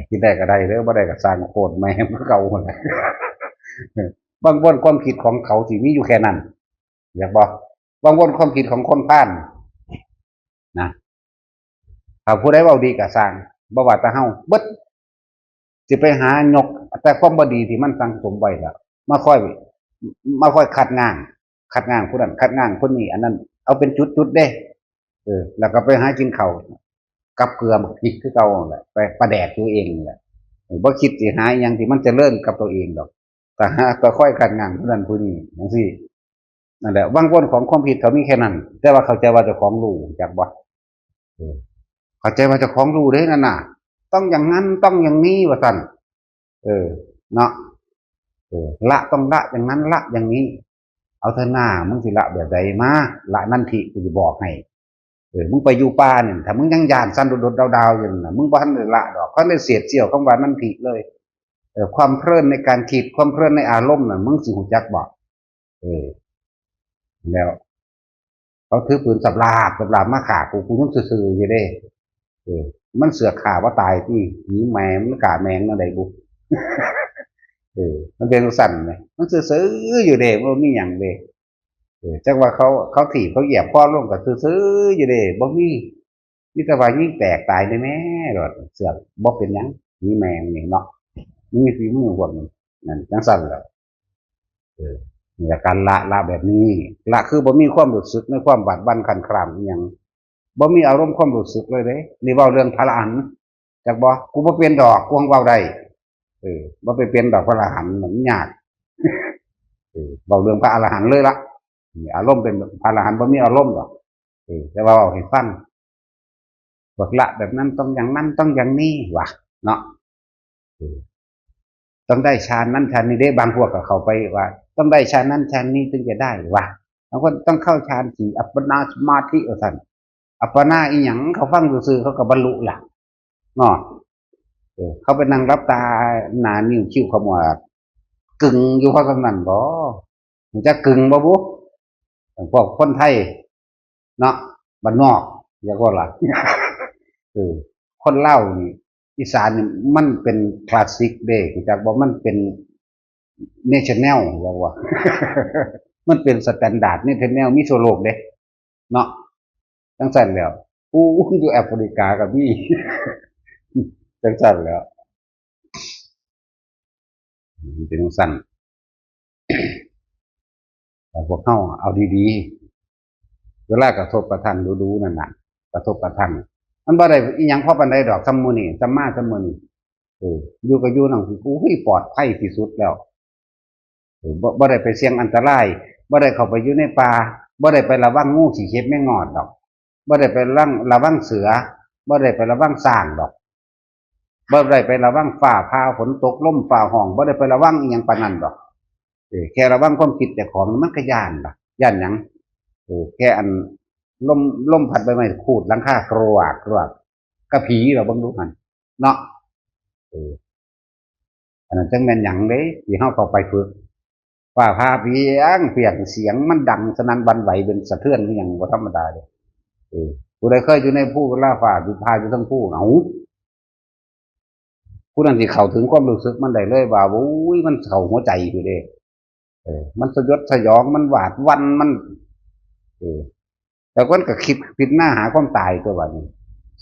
คิดได้ก็ได้เด้อบ่ได้ก็สั่งโคตรแม่มันเก่าหมดเลยบางวนความคิดของเขาสิมีอยู่แค่นั้นอยากบ่บางวนความคิดของคนพาลนะถ้าผู้ใดเว้าดีก็สร้างบ่ว่าแต่เฮาเบิดสิไปหายกแต่ความบ่ดีที่มันสังสมไว้แล้วมาค่อยคัดง้างผู้นั้นคัดง้างคนนี้อันนั้นเอาเป็นจุดๆเด้แล้วก็ไปหากินข้าวกับเกลือบักพริกคือเก่าแหละไปประแดกตัวเองแหละบ่คิดสิหาหยังที่มันจะเลิ่นกับตัวเองดอกแต่หาก็ค่อยคัดง้างผู้นั้นผู้นี้จังซี่นั่นแหละบางคนของความผิดเขามีแค่นั้นแต่ว่าเข้าใจว่าเจ้าของรู้จักบ่เข้าใจว่าเจ้าของรู้เด้นั่นน่ะต้องอย่างนั้นต้องอย่างนี้ว่าซั่นเนาะละต้องละอย่างนั้นละอย่างนี้เอาเถอะหน้ามึงสิละแบบใดมาละนั่นทีกูจะบอกให้มึงไปอยู่ป่าเนี่ยถ้ามึงยังยานสั้นโดดๆดาวๆอยู่น่ะมึงบ่ทันได้ละดอกก็เลยเสียดเสี้ยวคำว่านั่นทีเลยความเพลินในการคิดความเพลินในอารมณ์น่ะมึงสิฮู้จักบ่แล้วเขาถือปืนสับลาบมาฆ่ากูยังซื่อๆอยู่เด้มันเสือกฆ่าว่าตายที่หนีแมงมันฆ่าแมงนั่นได้บุมันเป็นสั่นเลยมันซื่อๆอยู่เด้บ่มีหยังเด้จักว่าเขาถีบเขาเหยียบพ่อลงก็ซื่อๆอยู่เด้บ่มีแต่ว่ายิ่งแตกตายได้แม่ดอกเสือกบ่เป็นหยังมีแมงนี่เนาะมีฝีมือพวกนี้นั่นจังซั่นแหละนี่ละการละแบบนี้ละคือบ่มีความรู้สึกในความบาดบั่นคันครามอีหยังบ่มีอารมณ์ความรู้สึกเลยเด้นี่เว้าเรื่องพระอรหันต์จักบ่กูบ่เป็นดอกกูเว้าได้บ่ไปเป็นดอกพระอรหันต์มันยากเว้าเรื่องพระอรหันต์เลยล่ะอารมณ์เป็นพระอรหันต์บ่มีอารมณ์ดอกแต่ว่าเว้าให้ฟังบักละแบบนั้นต้องอย่างนั้นต้องอย่างนี้ว่ะเนาะต้องได้ฌานนั้นฌานนี้ได้บางพวกก็เข้าไปว่าต้องได้ฌานนั้นฌานนี้ถึงจะได้ว่ะบางคนต้องเข้าฌานสี่อัปปนาสมาธิว่าซั่นอัปปนาอีหยังเขาฟังซื่อๆเขาก็บรรลุล่ะเนาะเขาไปนั่งรับตาหน้านิ้วคิ้วขมวดกึ่งอยู่เพราะฉะนั้นบ่มันจะกึ่งบ่บุพวกคนไทยเนาะบ้านนอกเรียกว่าล่ะคนเล่านี่อีสานนี่มันเป็นคลาสสิกเด้จากบ่มันเป็นเนชั่นแนลเรียกว่ามันเป็นสแตนดาร์ดเนชั่นแนลมีทั่วโลกเด้เนาะจังซั่นแล้วอยู่แอฟริกาก็มีจังซั่นแล้วมันเป็นจังซั่นแต่พวกเฮาเอาดีๆเวลากระทบกระทั่งดูๆนั่นน่ะกระทบกระทั่งมันบ่ได้อีหยังพอปานใดดอกซัมมื้อนี้ซัมมาซัมมื้อนี้อยู่ก็อยู่นั่นคือปลอดภัยที่สุดแล้วบ่ได้ไปเสี่ยงอันตรายบ่ได้เข้าไปอยู่ในป่าบ่ได้ไประวังงูขี้เข็บแมงงอดดอกบ่ได้ไประวังเสือบ่ได้ไประวังช้างดอกบ่ได้ไประวังฟ้าผ่าฝนตกลมฟ้าห้องบ่ได้ไประวังอีหยังปานนั้นดอกแค่ระวังความคิดเจ้าของมันก็ย้านล่ะย้านหยังแค่อันลมพัดใบไม้ขูดหลังคากรวกกระผีเราเบิ่งดูมันเนาะอันนั้นจังแม่นหยังเด้ที่เฮาเข้าไปฝึกฟ้าผ่าเปียงเสียงมันดังสนั่นบันไหวเป็นสะเทือนอหยังบ่ธรรมดาเด้ผู้ใดเคยอยู่ในภูล่าฟ้าอยู่พาอยู่ทั้งภูเอาผู้นั้นสิเข้าถึงความรู้สึกมันได้เลยว่าโอ้ยมันเข้าหัวใจอยู่เด้มันสยดสยองมันหวาดหวั่นมันแต่คนก็คิดหน้าหาความตายตัวว่านี่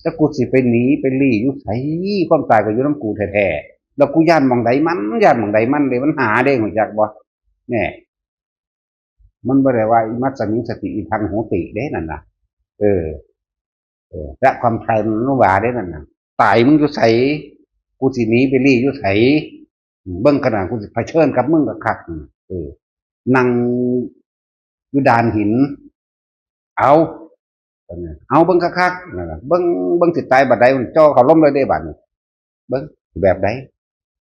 ถ้ากูสิไปหนีไปลี้อยู่ไสความตายก็อยู่นำกูแท้ แล้วกูย่านหม่องใดมันย่านหม่องใดมันเลยมันหาได้หัวจักบ่เนี่ยมันบ่ได้ว่าอิมัสสมิงสติอิทังโหติเด้นั่นน่ะเออและความไทยมันรู้ว่าได้นั่นน่ะตายมึงอยู่ไสกูสิหนีไปลี่อยู่ไสเบิ่งขนาดกูสิเผชิญกับมึงก็คักนั่งอยู่ดานหินเอาเอาเบิ่งคักๆนั่นน่ะเบิ่งสิตายบัดใดมันจ่อเขาล้มเลยได้บัดนี้เบิ่งแบบใด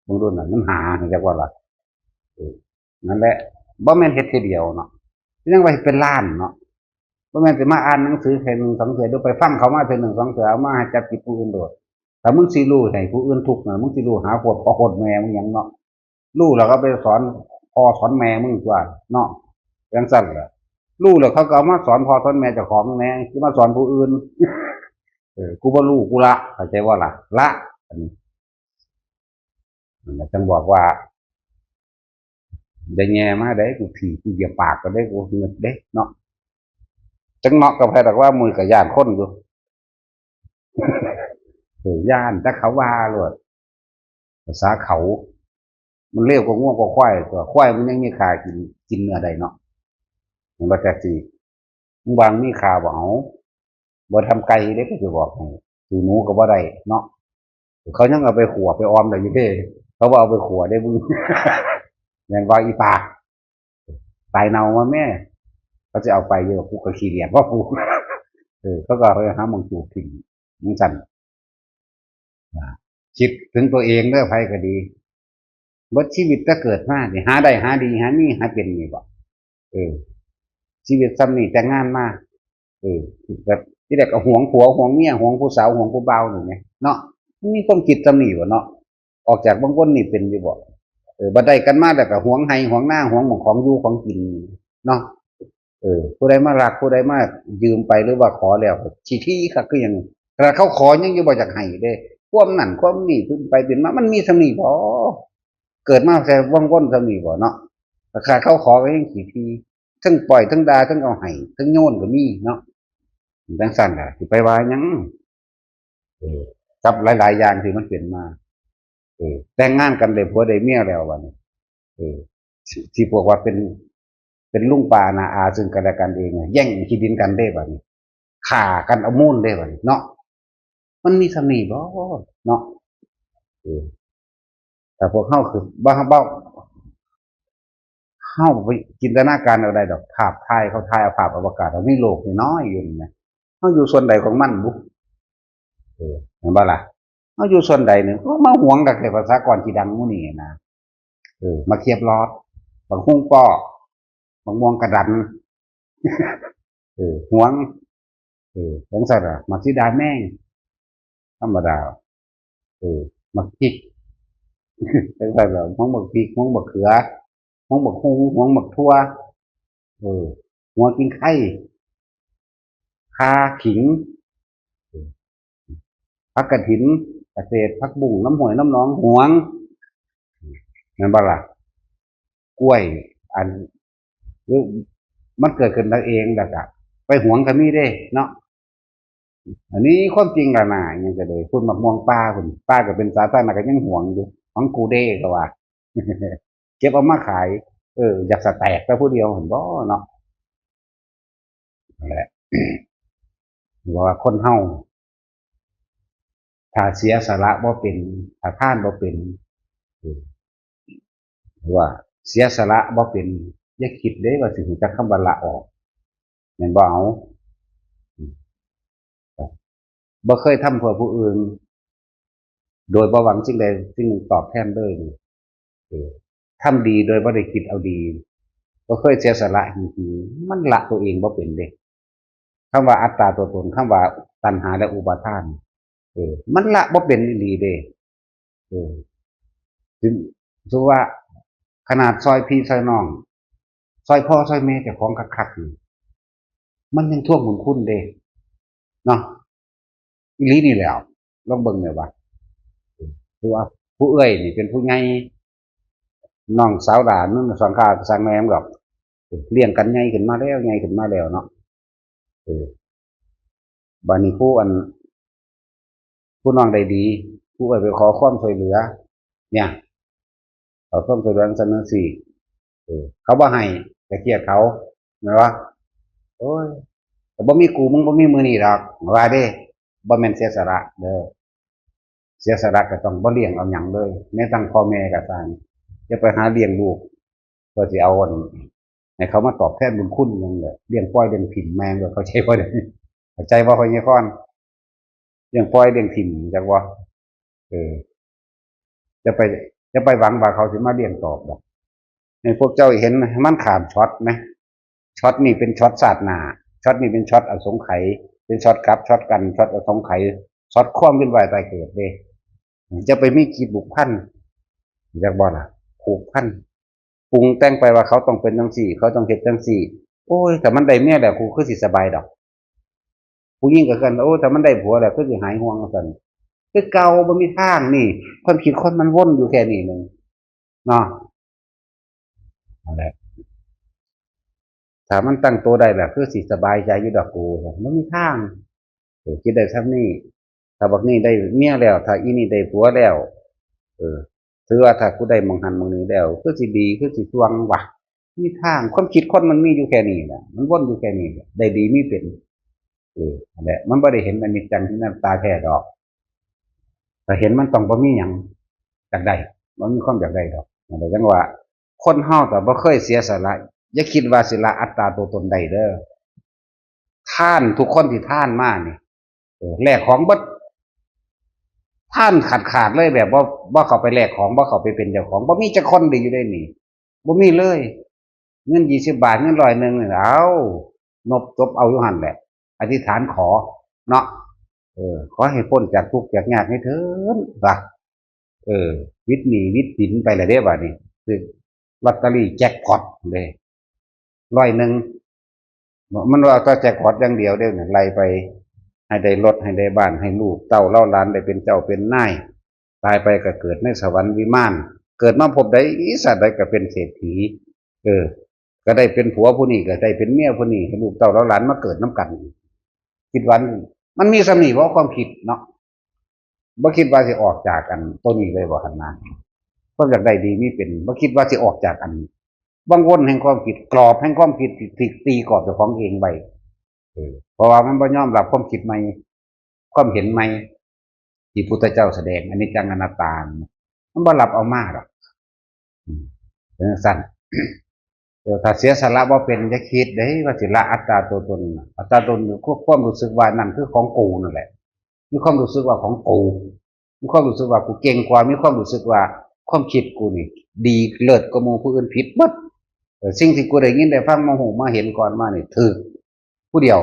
มึงดูน่ะมันหาจักว่าล่ะนั่นแหละบ่แม่นเฮ็ดทีเดียวเนาะยังว่าเป็นล้านเนาะบ่แม่นสิมาอ่านหนังสือแค่1 2เทื่อเดี๋ยวไปฟังเขามาเทื่อ1 2เทื่อเอามาให้จับผิดผู้อื่นโดดถ้ามึงสิรู้ให้ผู้อื่นทุกข์น่ะมึงสิรู้หาโพดพ่อโพดแม่มึงหยังเนาะรู้แล้วก็ไปสอนพ่อสอนแม่มึงตัวเนาะจังซั่นแหละรู้แล้วเขาก็เอามาสอนพ่อสอนแม่เจ้าของแน่สิมาสอนผู้อื่นกูบ่รู้กูละเข้าใจว่าล่ะละอันนี้มันจังบอกว่าได้แง่มาได้กูถีบกูเหยียบปากก็ได้กูเงึดเด้เนาะจังเนาะกับใครแต่ว่ามือกับย่านคนอยู่ย่านแต่เขาว่าเลยภาษาเขามันเรียกว่าง่วงกว่าควายตัวควายมันยังมีขากินเนื้อใดเนาะมันบ่แต่สิมึงบางมีขาบ่เอาบ่ทำไก่เด้ก็จะบอกให้สิหนูก็บ่ได้เนาะเขายังเอาไปขัวไปออมได้อยู่เด้เขาบ่เอาไปขัวได้มึงอย่างว่าอีปากตายเนามาแม่เขาจะเอาไปเยอะกูก็ขี้เกียจว่ากูเขาก็เลยหามึงจูบทิ้งมึงสั่นคิดถึงตัวเองเด้อไผก็ดีบดชีวิตถ้าเกิดมาเนี่ยหาได้หาดีหานี่หาเป็นนี่บ่ชีวิตซ้ำนี่แต่งงานมาแบบที่แรกก็หวงผัวหวงเมียหวงผู้สาวหวงผู้เบาหนึ่งไงเนาะมีความคิดซ้ำนี่บ่เนาะออกจากบางคนนี่เป็นอยู่บ่บัดได้กันมาแต่ก็หวงให้หวงหน้าหวงของอยู่ของกินเนาะผู้ใดมารักผู้ใดมายืมไปหรือว่าขอแล้วชี้ที่ค่ะคืออย่างแต่เขาขอยังอยู่บ่จากให้เด้ความนั่นความนี่ขึ้นไปเป็นมามันมีซ้ำนี่บ่เกิดมาแต่ว่างวนซ้ำนี่บ่เนาะราคาเขาขอก็ยังขี้ที่ทั้งปล่อยทั้งด่าทั้งเอาให้ทั้งโยนก็มีเนาะจังสั่นล่ะสิไปว่าหยังกับหลายๆอย่างที่มันเปลี่ยนมาแต่งงานกันได้ผัวได้เมียแล้ววันนี้ที่พวกว่าเป็นลุงป่านาอาซึ่งกันและกันเองแย่งที่ดินกันได้บัดนี้ฆ่ากันเอามูลได้บัดนี้เนาะมันมีสำนีบ่เนาะแต่พวกเฮาคือบ่เฮาไปจินตนาการเอาได้ดอกภาพถ่ายเขาถ่ายเอาภาพอวกาศเอามีโลกน้อยอยู่นี่นะเฮาอยู่ส่วนใดของมันบุเห็นบ่ล่ะเฮาอยู่ส่วนใดนึงก็มาหวงกับแต่ภาษากรที่ดังหมู่นี้นะมาเคียบลอดบางหุ้งป้อบางม่วงกระดันหวงจังซั่นล่ะมักสิดาแม่งธรรมดามักพริกจังซั่นล่ะหวงบักพริกหวงบักเขือหวงบักฮุงหวงบักทั่วหัวกินไข่คาขิงผักกระถินเกษตรผักบุ้งน้ำหวยน้ำหนองหวงนั่นบ่ล่ะกล้วยอันหรือมันเกิดขึ้นเองแล้วก็ไปหวงก็มีเด้เนาะอันนี้ความจริงล่ะนะยังจะเลยคุณมักม่วงป้าคุณป้าก็เป็นสาธารณะก็ยังหวงอยู่ของกูเด้ก็ว่าเก็บเอามาขายอยากสแตกแต่ผู้เดียวเห็นบ่เนาะนั่นแหละว่าคนเฮาถ้าเสียสละบ่เป็นถ้าทานบ่เป็นว่าเสียสละบ่เป็นอย่าคิดเด้ว่าสิรู้จักคำว่าละออกแม่นบ่เอาบ่เคยทำเพื่อผู้อื่นโดยบ่หวังสิ่งใดสิ่งหนึ่งตอบแทนเลยทำดีโดยบ่ได้คิดเอาดีบ่เคยเสียสละจริงๆมันละตัวเองบ่เป็นเด้คำว่าอัตตาตัวตนคำว่าตัณหาและอุปาทานมันละบ่เป็นอีหลีเด้ถึงสว่าขนาดซอยพี่ซอยน้องซอยพ่อซอยแม่เจ้าของคักๆนี่มันยังท่วงบุญคุณเด้เนาะอีหลีนี่แหล้วลองเบิ่งแม่ว่าคือว่าผู้เอื้อยนี่เป็นผู้ใหญ่น้องสาวหลานนั่นสังฆาสังแม่มดอกเลี้ยงกันใหญ่ขึ้นมาแล้วใหญ่ขึ้นมาแล้วเนาะบัดนี้ผู้น้องได้ดีผู้เอื้อยไปขอความช่วยเหลือ เนี่ยเขาต้องไปเรื่องสันนิษฐานเขาบ่ให้แต่เกลียดเขาไหมวะโอ้ยแต่บ่มีกูมึงบ่มีมือนี่หรอกว่าเด้บ่แม่นเสียสละเด้อเสียสละก็ต้องบ่เลี้ยงเอาหยังเลยแม้ตั้งพ่อแม่ก็ตามจะไปหาเลี้ยงลูกเพื่อสิเอาอันให้เขามาตอบแทนบุญคุณหยังเลยเลี้ยงปล่อยเลี้ยงถิ่นแมงเลยเขาใจบ่ได้เข้าใจบ่พ่อใหญ่ก่อนเลี้ยงปล่อยเลี้ยงถิ่นจักว่าเออจะไปจะไปหวังว่าเขาสิมาเลี้ยงตอบดอกในพวกเจ้าเห็นมันขามช็อตไหมช็อตนี่เป็นช็อตศาสตร์หนาช็อตนี่เป็นช็อตอสงไขยเป็นช็อตกลับช็อตกันช็อตอสงไขยช็อตความเป็นวายตายเกิดเด้จะไปมีกีดบุกพันอยากบอกล่ะผูกพันปรุงแต่งไปว่าเขาต้องเป็นจังสี่เขาต้องเฮ็ดจังสี่โอ้ยแต่มันได้เมียแหละกูคือสิสบายดอกผู้หญิงกับกันโอ้แต่มันได้ผัวแหละคือสิหายห่วงกันคือเก่าบ่มีทางนี่ความคิดคนมันวนอยู่แค่นี้นึงเนาะอะไรถ้ามันตั้งตัวได้แบบคือสิสบายใจอยู่ดอกกูมันมีทางคิดได้ซ้ำนี่ถ้าบักนี่ได้เมียแล้วถ้าอีนี่ได้ผัวแล้วเออถือว่าถ้ากูได้มองหันมองนี้แล้วคือสิดีคือสิสว่างวะมีทางความคิดคนมันมีอยู่แค่นี้แหละมันวนอยู่แค่นี้แหละได้ดีมีเป็นนั่นแหละมันไม่ได้เห็นมันมีจังที่นั่นตาแท้ดอกแต่เห็นมันต้องบ่มีหยังจากใดมันมีความจากใดดอกนั่นแหละจังว่าคนเฮาแต่บ่เคยเสียสละอย่าคิดว่าสิละอัตตาตัวตนใดเด้อท่านทุกคนที่ท่านมานี่แลกของบ่ท่านขาดเลยแบบว่าเขาไปแลกของว่าเขาไปเป็นเจ้าของบ่มีจักคนดีอยู่ได้นี่บ่มีเลยเงิน20 บาทเงิน100นี่เอานบจบเอาอยู่หั่นแหละอธิษฐานขอเนาะขอให้พ้นจากทุกข์จากยากให้เถิดว่าวิตหนีวิตสินไปละเด้บัดนี้คือลอตเตอรี่แจ็คพอตเลย100มันว่าก็แจ็คพอตอย่างเดียวเด้อไล่ไปให้ได้รถให้ได้บ้านให้ลูกเต้าเล่าหลานได้เป็นเจ้าเป็นนายตายไปก็เกิดในสวรรค์วิมานเกิดมาพบใดสัตว์ใดก็เป็นเศรษฐีก็ได้เป็นผัวผู้นี้ก็ได้เป็นเมียผู้นี้ให้ลูกเต้าเล่าหลานมาเกิดน้ำกันคิดวันมันมีสำนีเพราะความคิดเนาะบ่คิดว่าจะออกจากกันตัวนี้เลยบ่หันมาก็อยากได้ดีมีเป็นบ่คิดว่าจะออกจากกันบางวนแห่งความคิดกรอบแห่งความคิดที่ตีกรอบเจ้าของเองไปเพราะว่ามันบ่ยอมรับความคิดใหม่ความเห็นใหม่ที่พุทธเจ้าแสดงอันนี้จังอนัตตามันบ่รับเอามาหรอกเป็นสั้นถ้าเสียสละบ่เป็นจะคิดได้ว่าสิละอัตตาตัวตนอัตตาตัวตนคือความรู้สึกว่านั่นคือของกูนั่นแหละมีความรู้สึกว่าของกูมีความรู้สึกว่ากูเก่งกว่ามีความรู้สึกว่าความคิดกูนี่ดีเลิศกว่าหมู่ผู้อื่นผิดหมดสิ่งที่กูได้ยินได้ฟังมาหูมาเห็นก่อนมานี่ถือผู้เดียว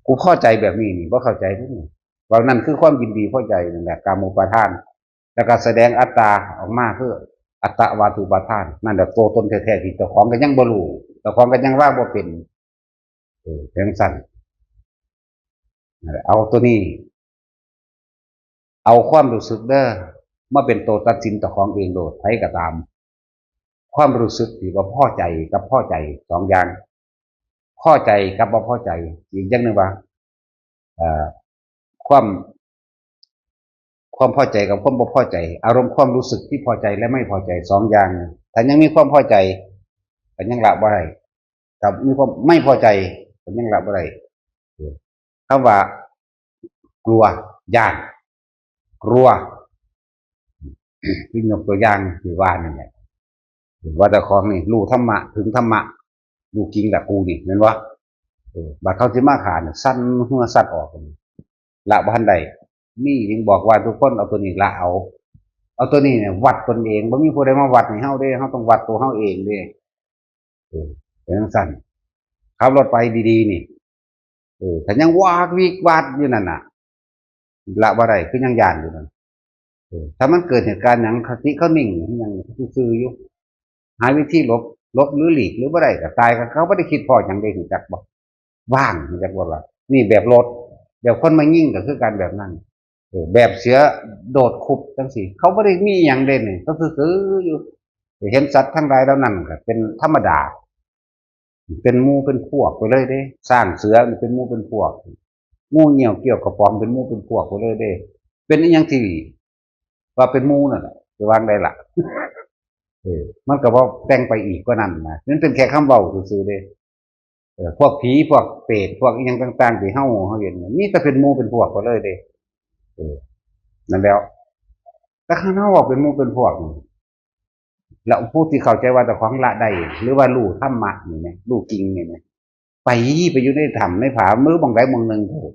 กูพอใจแบบนี้นี่บ่เข้าใจทุกนี่ว่านั่นคือความยินดีพอใจนั่นแหละกามุปาทานแล้วก็แสดงอัตตาออกมาคืออัตตวาทุปาทานนั่นแหละตัวตนแท้ๆที่เจ้าของก็ยังบ่รู้เจ้าของก็ยังว่าบ่เป็นเพียงสั้นเอาตัวนี้เอาความรู้สึกเด้อมาเป็นตัวตัดสินเจ้าของเองโดดไผก็ตามความรู้สึกที่ว่าพอใจกับพอใจสองอย่างพอใจกับบ่พอใจอีกอย่างหนึ่งว่าความพอใจกับความบ่พอใจอารมณ์ความรู้สึกที่พอใจและไม่พอใจสองอย่างถ้ายังมีความพอใจก็ยังละบ่ได้ถ้ามีความไม่พอใจก็ยังละบ่ได้คำว่ากลัวย่านกลัวที่ยกตัวอย่างที่ว่านี่แหละว่าแต่ของนี่รู้ธรรมะถึงธรรมะรู้จริงแต่กูนี่เห็นวะบาดเขาสิมาขาดสั้นหัวสั้นออกละบ้านใดนี่ยังบอกว่าทุกคนเอาตัวนี้ละเอาตัวนี้เนี่ยวัดตนเองบ่มีผู้ใดมาวัดให้เฮาเด้เฮาต้องวัดตัวเฮาเองเด้เป็นสั้นขับรถไปดีๆนี่ถ้ายังวากวิกวาดอยู่นั่นน่ะละบ่ได้คือยังย่านอยู่นั่นถ้ามันเกิดเหตุการณ์อย่างคติเขานิ่งยังซื่ออยู่หาวิธีลบหรือหลีกหรือบ่ได้ก็ตายก็เขาบ่ได้คิดพออย่างใดถึงจักบ่ว่างจักบ่ล่ะนี่แบบรถแบบคนมายิ่งก็คือการแบบนั้นแบบเสือโดดคุบจังซี่เขาบ่ได้มีหยังเด่นนี่ก็คืออยู่เห็นสัตว์ทั้งหลายแล้วนั่นก็เป็นธรรมดาเป็นหมู่เป็นพวกไปเลยเด้สร้างเสือเป็นหมู่เป็นพวกงูเหี่ยวเกี่ยวกระป๋องเป็นหมู่เป็นพวกไปเลยเด้เป็นอีหยังที่ ว่าเป็นหมู่นั่นแหละจะวางได้ล่ะมันก็บ่แต่งไปอีกกว่านั้นนะนั่นเป็นแค่คำเว้าซื่อๆเด้พวกผีพวกเปรตพวกอิหยังต่างๆที่เฮาเห็นน่ะมีแต่เป็นหมู่เป็นพวกไปเลยเด้เออนั่นแล้วแต่คันเฮาเว้าเป็นหมู่เป็นพวกนี่แล้วผู้ที่เข้าใจว่าเจ้าของละได้หรือว่ารู้ธรรมะนี่แหมรู้จริงนี่แหมไปอยู่ในถ้ำในผามือบ่งใดบ่งหนึ่งเถอะ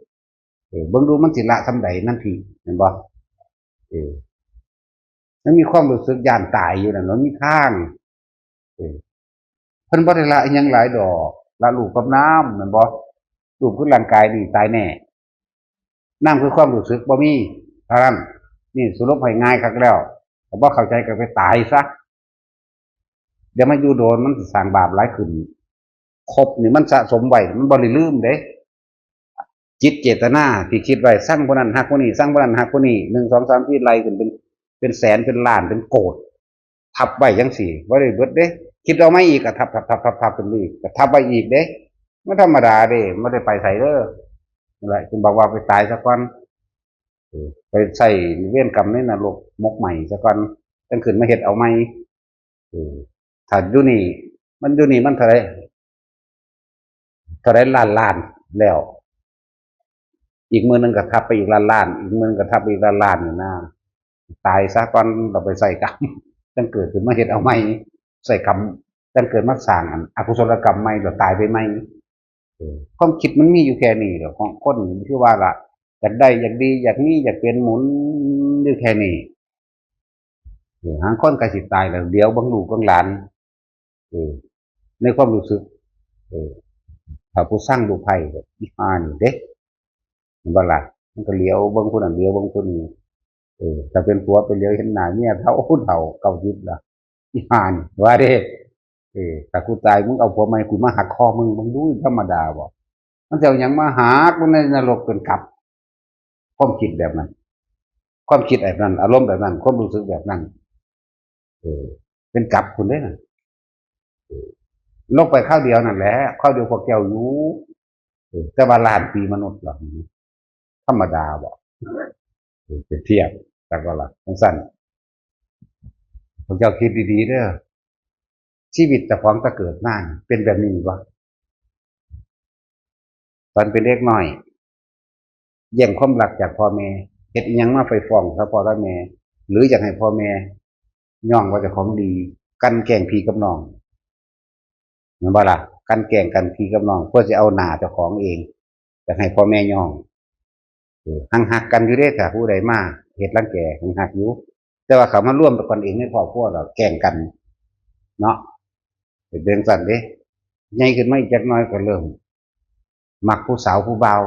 เบิ่งดูมันสิละส่ำใดนั่นทีเห็นบ่เออมันมีความรู้สึกย้านตายอยู่นั่นเนาะมีทางเออเพิ่นบ่ได้ละอิหยังหลายดอกละรูปกับน้ำแม่นบ่รูปคือร่างกายนี่ตายแน่น้ำคือความรู้สึกบ่มีเท่านั้นนี่สรุปให้ง่ายคักแล้วถ้าบ่เข้าใจก็ไปตายซะเดี๋ยวมาอยู่โดนมันสิสร้างบาปหลายขึ้นครบนี่มันสะสมไว้มันบ่ได้ลืมเด้จิตเจตนาที่คิดไว้สร้างคนนั้นฮักคนนี้สร้างคนนั้นฮักคนนี้1 2 3 4ไล่ขึ้นเป็นแสนเป็นล้านเป็นโกฏทับไว้จังซี่บ่ได้เบิดเด้คิดเอาไม่อีกก็ทับเป็นอีกก็ทับไว้อีกเด้มันธรรมดาเด้บ่ได้ไปไสเด้อนั่นแหละจึงบอกว่าไปตายซะก่อนไปใส่เวรกรรมในนรกมกใหม่ซะก่อนจังขึ้นมาเฮ็ดเอาใหม่ถ้าอยู่นี่มันอยู่นี่มันเท่าไหร่ล้านแล้วอีกมือนึงก็ทับไปอีกล้านอีกมือนึงก็ทับไปอีกล้านอยู่นะตายซะก่อนเราไปใส่กรรมจังเกิดขึ้นมาเฮ็ดเอาใหม่ใส่กรรมจังเกิดมาสร้างอกุศลกรรมใหม่แล้วตายไปใหม่ความคิดมันมีอยู่แค่นี้เดี๋ยวของคนคือว่าล่ะอยากได้อยากดีอยากมีอยากเป็นหมุนอยู่แค่นี้หางคนก็สิตายแล้วเดี๋ยวบางลูกบางหลานในความรู้สึกถ้าผู้สร้างดูไพ่อีกนี่เด็กมันบ่ล่ะมันก็เลี้ยวเบิ่งคนนั้นเลี้ยวเบิ่งคนนี้ถ้าเป็นผัวไปเลี้ยวเห็นหน้าเมียเฒ่าเก่ายิบล่ะอีห่านี่ว่าเด้ถ้ากูตายมึงเอาผัวใหม่กูมาหักคอมึงดูธรรมดาบ่มันจะเอาหยังมาหักมันในนรกเป็นกลับความคิดแบบนั้นความคิดแบบนั้นอารมณ์แบบนั้นความรู้สึกแบบนั้นเป็นกลับคุณเด้น่ะลงไปข้าวเดียวนั่นแหละข้าวเดียวพวกแก้วอยู่แต่ว่าล้านปีมนุษย์หรอกธรรมดาบ่เป็นเทียบแต่ก็ล่ะสั้นพวกเจ้าคิดดีๆเด้อชีวิตเจ้าของตะเกิดมาเป็นแบบนี้บ่ตอนเป็นเด็กน้อยแย่งความรักจากพ่อแม่เฮ็ดอิหยังมาไปฟ้องกับพ่อกับแม่หรืออยากให้พ่อแม่ย่องว่าเจ้าของดีกันแกล้งพี่กับน้องแม่นบ่ล่ะกันแกล้งกันพี่กับน้องเพื่อสิเอาหน้าเจ้าของเองอยากให้พ่อแม่ย่องหักกันอยู่เด้ถ้าผู้ใดมาเฮ็ดรังแกหักอยู่แต่ว่าเขามาร่วมกันเองในครอบครัวแล้วแกล้งกันเนาะเป็นจังซั่นเด้ใหญ่ขึ้นมาอีกจักหน่อยก็เริ่มมักผู้สาวผู้บ่าว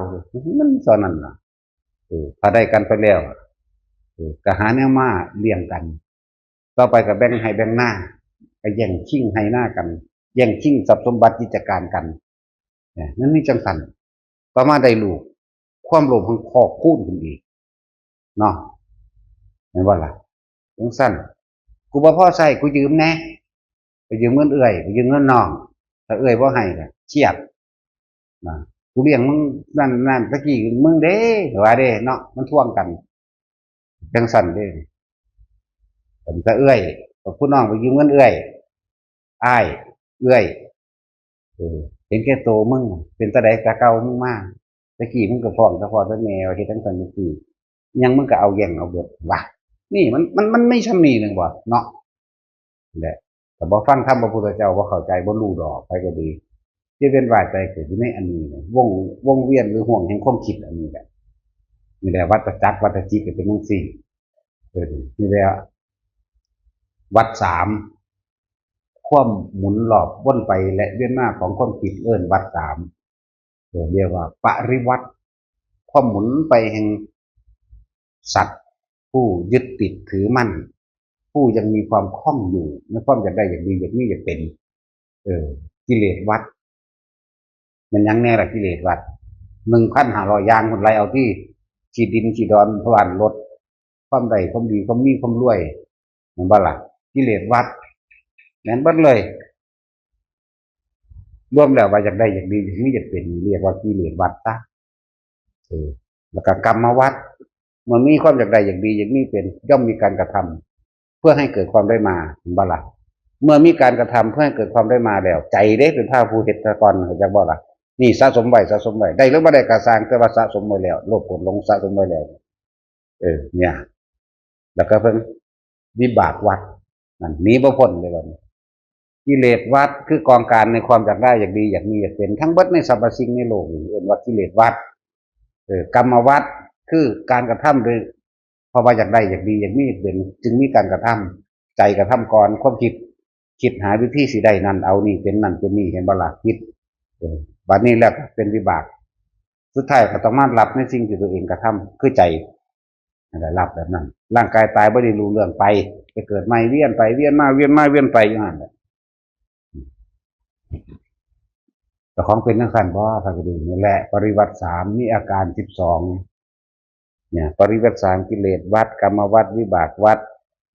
มันตอนนั้นล่ะถ้าได้กันไปแล้วก็หาแนวมาเลี้ยงกันต่อไปก็แบ่งให้แบ่งหน้าก็แย่งชิงให้หน้ากันแย่งชิงทรัพย์สมบัติกิจการกันนั่นนี่จังซั่นต่อมาได้ลูกความโลภของพ่อคูณขึ้นอีกเนาะแม่นบ่ล่ะจังซั่นกูบ่พอใช้กูยืมแหน่ไปยืมเงินเอื้อยไปยืมเงินน้องถ้าเอื้อยบ่ให้ก็เครียดนะกูเลี้ยงมึงนั่นตะกี้มึงเด้ว่าเด้เนาะมันท่วงกันจังซั่นเด้ผมจะเอื้อยผู้น้องไปยืมเงินเอื้อยอ้ายเอื้อยเห็นแก่โตมึงเป็นตาใดกะเก่ามึงมาตะกี้มึงก็ฟ้องแต่พ่อแต่แม่ว่าเฮ็ดจังซั่นจังซี่ยังมึงก็เอาแย่งเอาเบิดว่ะนี่มันไม่ชำนีหนึ่งบ่เนาะแหละแต่บ่ฟังธรรมพระพุทธเจ้าบ่เข้าใจบ่รู้ดอกไปก็ดีที่เป็นว่าใจเกิดอยู่ในอันนี้วงเวียนหรือห่วงแห่งความคิดอันนี้แหละนี่แหละวัฏจักรวัฏจิตเป็นจังซี่นี่แหละวัฏสามความหมุนรอบวนไปและเวียนมาของความคิดเอิ้นวัฏสามเรียกว่าปริวัติความหมุนไปแห่งสัตว์ผู้ยึดติดถือมั่นผู้ยังมีความคล่องอยู่ในความอยากได้อยากดีอยากนี้อยากเป็นกิเลสวัฏมันยังแน่ละกิเลสวัฏ1,500อย่างคนไรเอาที่ขีดดินขีดดอนพลานรถความใดความดีความมีความรวยมันบ่ล่ะกิเลสวัฏแม่นเบิดเลยรวมแล้วว่าอยากได้อยากดีอยากนี้อยากเป็นเรียกว่ากิเลสวัฏซะแล้วก็กรรมวัฏ เมื่อมีความอยากได้อยากดีอยากมีเป็นย่อมมีการกระทำเพื่อให้เกิดความได้มาเห็นบ่ล่ะเมื่อมีการกระทำเพื่อให้เกิดความได้มาแล้วใจเด้เป็นท่าผู้เฮ็ดก่อนเข้าใจบ่ล่ะนี่สะสมไว้สะสมไว้ได้หรือบ่ได้ก็สร้างแต่ว่าสะสมไว้แล้วโลภโกรธหลงสะสมไว้แล้วเนี่ยแล้วก็เพิ่นวิบากวัฏนั่นหนีบ่พ้นเลยว่ากิเลสวัฏคือกองการในความอยากได้อยากดีอยากมีอยากเป็นทั้งเบิดในสรรพสิ่งในโลกนี่เรียกว่ากิเลสวัฏกรรมวัฏคือการกระทำโดยเพราะว่าอยากได้อยากดีอยากมีอยากเป็นจึงมีการกระทำใจกระทำก่อนความคิดหาวิธีสิได้นั่นเอานี่เป็นนั่นเป็นนี่เห็นบ่ล่ะคิดบัดนี้แล้วเป็นวิบากสุดท้ายก็ต้องมารับในสิ่งที่ตัวเองกระทำคือใจได้รับแบบนั้นร่างกายตายบ่ได้รู้เรื่องไปเกิดใหม่เวียนไปเวียนมาเวียนมาเวียนไปอย่างนั้นแต่ของเป็นนักสั่นบ่ถ้าก็ดีนี่แหละปริวัติ3มีอาการ12เนี่ยปริวัติ3กิเลสวัฏกรรมวัฏวิบากวัฏ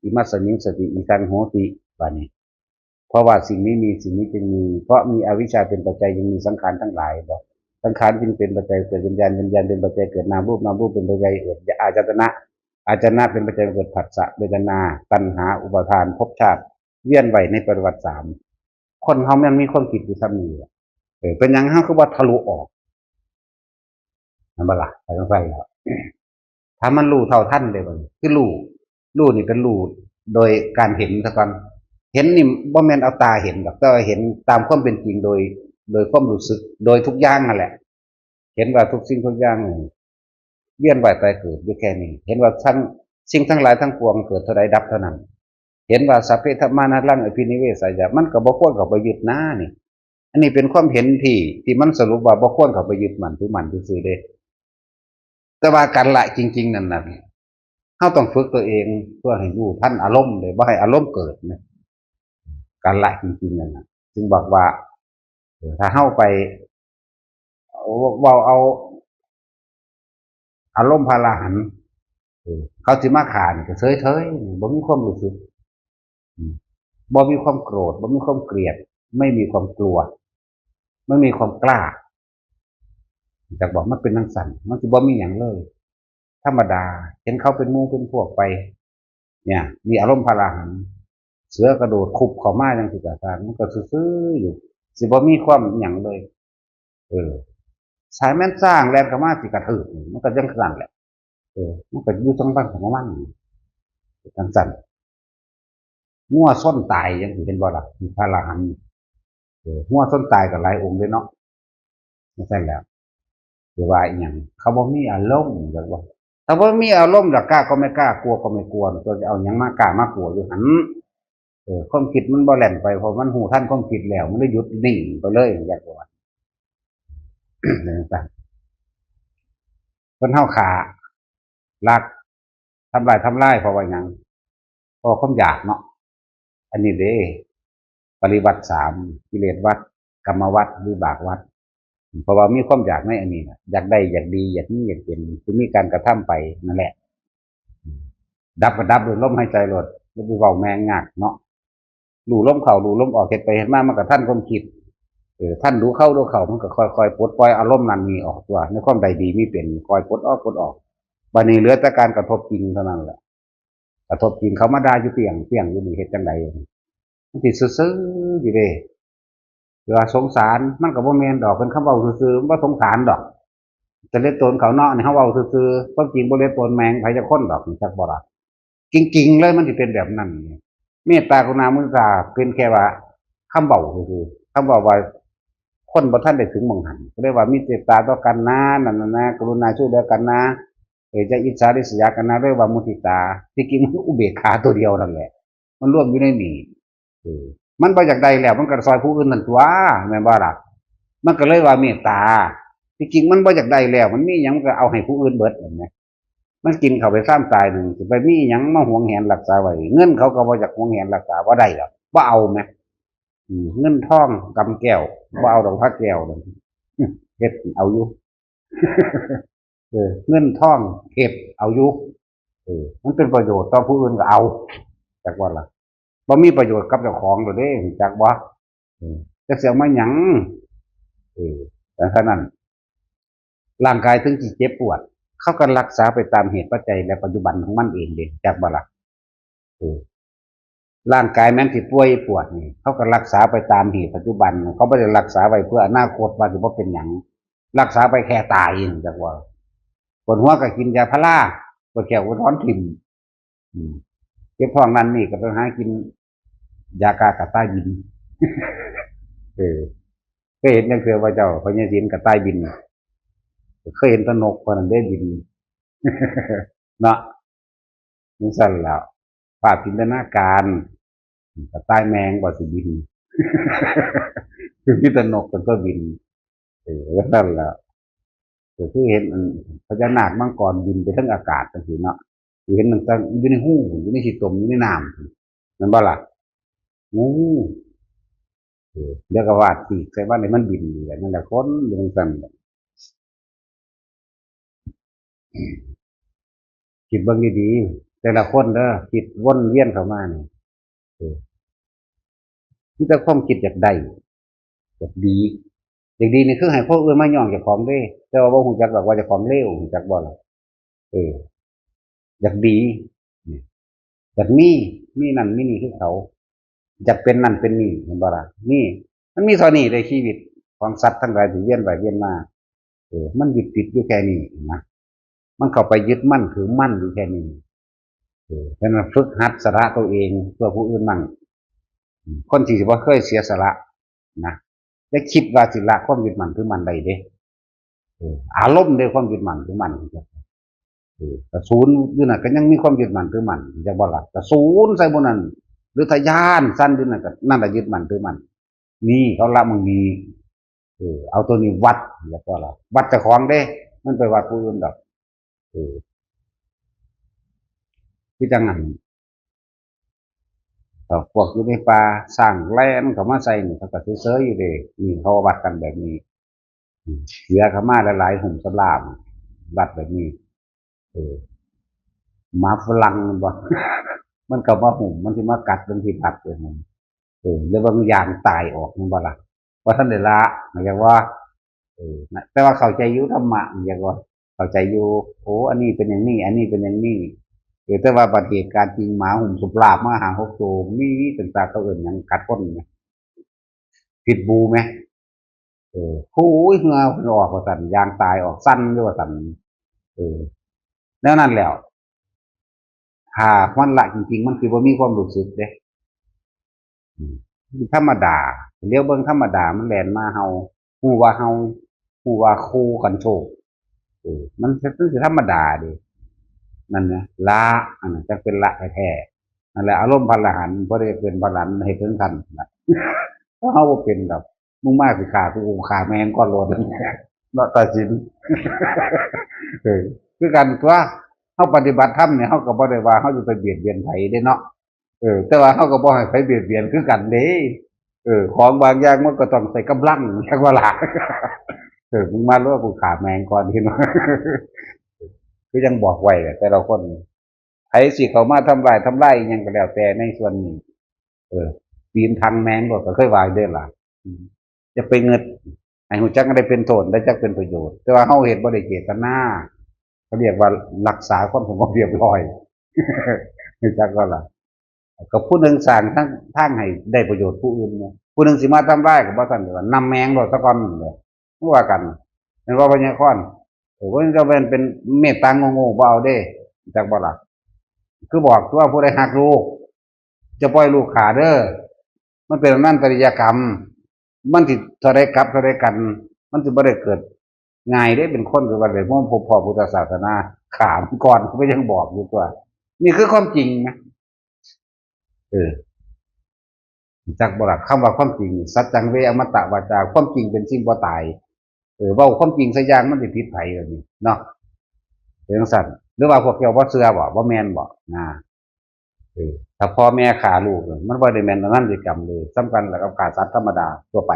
อิมัสสมิงสติอิตังโหติว่านี่เพราะว่าสิ่งนี้มีสิ่งนี้จึงมีเพราะมีอวิชชาเป็นปัจจัยยังมีสังขารทั้งหลายบ่สังขารจึงเป็นปัจจัยเกิดวิญญาณวิญญาณเป็นปัจจัยเกิดนามรูปนามรูปเป็นปัจจัยเกิดอาจตนะอาจนะเป็นปัจจัยเกิดผัสสะเวทนาตัณหาอุปาทานภพชาติเวียนไปในปริวัติ3คนเฮามันมีความคิดอยู่ซ้ำนี่เป็นอย่างเฮาคือว่าทะลุออกนั่นบ่ล่ะไปต้องใส่แล้วถ้ามันรู้เท่าทันเลยบ่คือรู้นี่เป็นรู้โดยการเห็นซะก่อนเห็นนี่บ่แม่นเอาตาเห็นดอกแต่เห็นตามความเป็นจริงโดยความรู้สึกโดยทุกอย่างนั่นแหละเห็นว่าทุกสิ่งทุกอย่างเวียนว่ายตายเกิดอยู่แค่นี้เห็นว่าทั้งสิ่งทั้งหลายทั้งปวงเกิดเท่าใดดับเท่านั้นเห็นว่าสัพเพธัมมานัสลังอภินิเวสายะมันก็บ่ควรเข้าไปยึดหน้านี่อันนี้เป็นความเห็นที่มันสรุปว่าบ่ควรเข้าไปยึดมันถือมันซื่อๆเด้แต่ว่าการละจริงๆนั่นน่ะเฮาต้องฝึกตัวเองเพื่อให้รู้ทันอารมณ์เลยบ่ให้อารมณ์เกิดนะการละจริงๆนั่นน่ะจึงบอกว่าถ้าเฮาไปเว้าเอาอารมณ์พาราหันเขาสิมาฆ่านี่ก็เฉยๆบ่มีความรู้สึกบ่มีความโกรธบ่มีความเกลียดไม่มีความกลัวไม่มีความกล้าแต่บอกมันเป็นจังซั่นมันสิบ่มีหยังเลยธรรมดาเห็นเขาเป็นหมู่เป็นพวกไปเนี่ยมีอารมณ์พาราหันเสือกระโดดคุบเข้ามาจังซี่ก็ตามมันก็ซื่อๆอยู่สิบ่มีความหยังเลยสายแม่นสร้างแรงเข้ามาสิกระทืบมันก็จังซั่นแหละมันก็อยู่จังบ้านของมันจังซั่นงัวส้นตายจังสิเห็นบ่ล่ะมีพาราหันงัวส้นตายก็หลายองค์เด้เนาะจังซั่นแหละสิว่าอีหยังเขาบ่มีอารมณ์จังว่าถ้าบ่มีอารมณ์ล่ะกล้าก็ไม่กล้ากลัวก็ไม่กลัวตัวจะเอาหยังมากล้ามากลัวอยู่หั่นความคิดมันบ่แล่นไปเพราะมันหูทันความคิดแล้วมันเลยหยุดนิ่งไปเลยอยากว่าจังซั่นคนเฮาฆ่าลักทำลายเพราะว่าหยังเพราะความอยากเนาะอันนี้เด้ปริวัติ3กิเลสวัฏกรรมวัฏวิบากวัฏเพราะว่ามีความอยากในอันนี้น่ะอยากได้อยากดีอยากมีอยากเป็นสิมีการกระทำไปนั่นแหละดับก็ดับด้วยลมหายใจโลดบ่ไปเว้าแม่งยากเนาะรู้ลมเข้ารู้ลมออกเฮ็ดไปเฮ็ดมามันก็ทันความคิดท่านรู้เข้ามันก็ค่อยๆปลดปล่อยอารมณ์นั้นนี่ออกตัวในความใดดีมีเป็นค่อยปลดออกบัดนี้เหลือแต่การกระทบจริงเท่านั้นแหละกระทบจริงเขามาด่าอยู่เปียงอยู่นี่เฮ็ดจังไดมันสิซื่อๆอยู่เด้คือว่าสงสารมันก็บ่แม่นดอกเพิ่นคำเว้าซื่อๆบ่สงสารดอกจะเล่นตนเขาเนาะนี่เฮาเว้าซื่อๆความจริงบ่เล่นตนแมงไผจะคนดอกจักบ่ล่ะจริงๆเลยมันสิเป็นแบบนั้นเมตตากรุณามุทิตาเป็นแค่ว่าคำเว้าซื่อๆคำเว้าว่าคนบ่ทันได้ถึงหม้องหั้นก็เลยว่ามีเมตตาต่อกันนะนั่นน่ะกรุณาช่วยเหลือกันนะจะอิจฉาริษยากันนะเรียกว่ามุทิตาที่จริงมันอุเบกขาตัวเดียวนั่นแหละมันรวมอยู่ในนี้มันบ่อยากได้แล้วมันก็ซอยผู้อื่นนั่นตัวแม่นบ่ล่ะมันก็เลยว่าเมตตาที่จริงมันบ่อยากได้แล้วมันมีหยังก็เอาให้ผู้อื่นเบิดนั่นแหละมันกินเข้าไป3 ตายนึงสิไปมีหยังมาหวงแหนรักษาไว้เงินเขาก็บ่อยากหวงแหนรักษาบ่ได้ดอกบ่เอาแหมเงินทองกำแก้วบ่เอาดอกพระแก้วนั่นเฮ็ดเอาอยู่เงินทองเก็บเอาอยู่มันเป็นประโยชน์ต่อผู้อื่นก็เอาจักว่าล่ะบ่มีประโยชน์กับเจ้าของดอกเด้จักบ่จักสิเอามาหยังแต่เท่านั้นร่างกายถึงสิเจ็บปวด เขาก็รักษาไปตามเหตุปัจจัยและปัจจุบันของมันเองเด็จากบ่ล่ะเออร่างกายแม้นที่ป่วยปวดนี่เขาก็รักษาไปตามเหตุปัจจุบันเขาไม่ได้รักษาไว้เพื่ออนาคตว่าจะว่าเป็นหยังรักษาไปแค่ตายเองจากว่าปวดหัวก็กินยาพาราปวดแขนปวดร้อนถิ่มอืมเจ็บท้องนั้นนี่ก็ไปหากินยากากระต้ายบินเออเคยเห็นยังเคยว่าเจ้าพญาศิลกระต่ายบินเคยเห็นตนกคนนั้นได้บินเนาะนี่สั่นแล้วภาพจินตนาการกระต่ายแมงบ่สิบินคือพี่ตนกมันก็บินแล้วนั่นแหละก็คือเห็นพญานาคมังกรบินไปทั้งอากาศจังซี่เนาะเห็นต่างๆอยู่ในหูอยู่ในขี้ตมอยู่ในน้ำนั่นบ่ล่ะงูเดี๋ยวก็วาดปีกใส่ว่าในมันบินอยู่นั่นแหละคนอยู่จังซั่นคิดเบิ่งดีๆแต่ละคนเด้อคิดวนเวียนเข้ามานี่มีแต่ความคิดอยากได้อยากดีอยากดีนี่คือให้พวกอื่นมาย่องเจ้าของเด้แต่ว่าบ่ฮู้จักหรอกว่าเจ้าของเลวฮู้จักบ่ล่ะเอออยากดีอยากมีนั่นมีนี่คือเขาอยากเป็นนั่นเป็นนี่เห็นบ่ล่ะนี่มันมีเท่านี้ในชีวิตของสัตว์ทั้งหลายที่เวียนไปเวียนมามันยึดติดอยู่แค่นี้นะมันเข้าไปยึดมั่นถือมั่นอยู่แค่นี้ฉะนั้นฝึกหัดสละตัวเองเพื่อผู้อื่นมั่งคนที่ว่าเคยเสียสละนะได้คิดว่าสิละความยึดมั่นถือมั่นใดเด้อารมณ์ในความยึดมั่นถือมั่นแต่ศูนย์อยู่น่ะก็ยังมีความยึดมั่นถือมั่นจะบ่ล่ะแต่ศูนย์ใส่บนนั้นหรือทะยานสั้นอยู่นั่นก็นั่นแหละยึดมั่นถือมั่นนี่เขาละมึงดีเอาตัวนี้วัดแล้วก็ล่ะวัดเจ้าของเด้มันไปวัดผู้อื่นดอกที่จังหันพวกอยู่ในป่าสร้างแลนเขามาใส่นี่เขาก็เฉยๆอยู่เด้นี่เขาวัดกันแบบนี้เสือเขามาหลายๆหุ่มสลามวัดแบบนี้หมาฝรั่งมันบ่มันก็มาหุ่มมันสิมากัดบางทีผัดเลยมันแล้วบางอย่างตายออกมันบ่ล่ะว่าท่านได้ละอย่างว่าแต่ว่าเข้าใจอยู่ธรรมะอย่างว่าเข้าใจอยู่โอ้อันนี้เป็นอย่างนี้อันนี้เป็นอย่างนี้แต่ว่าประเหตุการณ์จริงหมาหุ่มสุปราบมาหาหกโตมีเป็นตาเขาเอื่นยังกัดก้นไหมผิดบูไหมคู่เหือออกว่าสั่นยางตายออกสั้นด้วยว่าสั่นแล้วนั่นแล้วหากมันละจริงๆมันคือว่ามีความรู้สึกเด้ธรรมดาเลี้ยวเบิ้งธรรมดามันแลนมาเฮาฮู้ว่าเฮาฮู้ว่าคู่กันโชคมันคือธรรมดาดินั่นนะละอันนั้นจะเป็นละแท้ๆนั่นแหละอารมณ์พระอรหันต์บ่ได้เป็นพระอรหันต์ให้ถึงกันนะเพราะเฮาบ่เป็นดอกมุ่งมากสิฆ่ากูฆ่าแม่งก่อนโลดนั่นแหละเนาะตัดสินคือกันตัวเฮาปฏิบัติธรรมเนี่ยเฮาก็บ่ได้ว่าเฮาจะไปเบียดเบียนไผเด้เนาะแต่ว่าเฮาก็บ่ให้ไผเบียดเบียนคือกันเด้ของบางอย่างมันก็ต้องใส่กำลังจักว่าล่ะมึงมารู้ว่ากูฆ่าแม่งก่อนที่เนาะคือยังบอกไว้แต่ละคนไผสิเข้ามาทำลายอิหยังก็แล้วแต่ในส่วนนี้ปีนทางแมงก็เคยว่าเด้อล่ะจะไปเงิดให้ฮู้จักได้เป็นโทษได้จักเป็นประโยชน์แต่ว่าเฮาเฮ็ดบ่ได้เจตนาเขาเรียกว่ารักษาความสงบเรียบร้อยฮู้จักก็ล่ะก็ผู้หนึงสร้างทางให้ได้ประโยชน์ผู้อื่นเนี่ยผู้หนึงสิมาทำร้ายก็บ่ซั่นว่านำแมงโดดซะก่อนเลยว่ากันแม่นว่าพญาคอนเพิ่นก็เป็นเมตตาโง่ๆบ่เอาเด้จักบ่ล่ะคือบอกตัวผู้ใดฮักลูกจะปล่อยลูกขาเด้อมันเป็นอนันตริยกรรมมันสิเท่าใดกลับเท่าใดกันมันสิบ่ได้เกิดง่ายเด้เป็นคนคือว่าได้มองพบพ่อพุทธศาสนาขามก่อนก็ยังบอกอยู่ตัวนี่คือความจริงนะจักบ่ล่ะคำว่าความจริงสัจจังเวอมตะวาจาความจริงเป็นสิ่งบ่ตายเว้าความจริงสักอย่างมันสิผิดไผแบบนี้เนาะเป็นจังซั่นหรือว่าพวกเจ้าบ่เชื่อบ่แม่นบ่นะถ้าพ่อแม่ฆ่าลูกมันบ่ได้แม่นอนันตริยกรรมเลยสำคัญแล้วกับฆ่าสัตว์ธรรมดาทั่วไป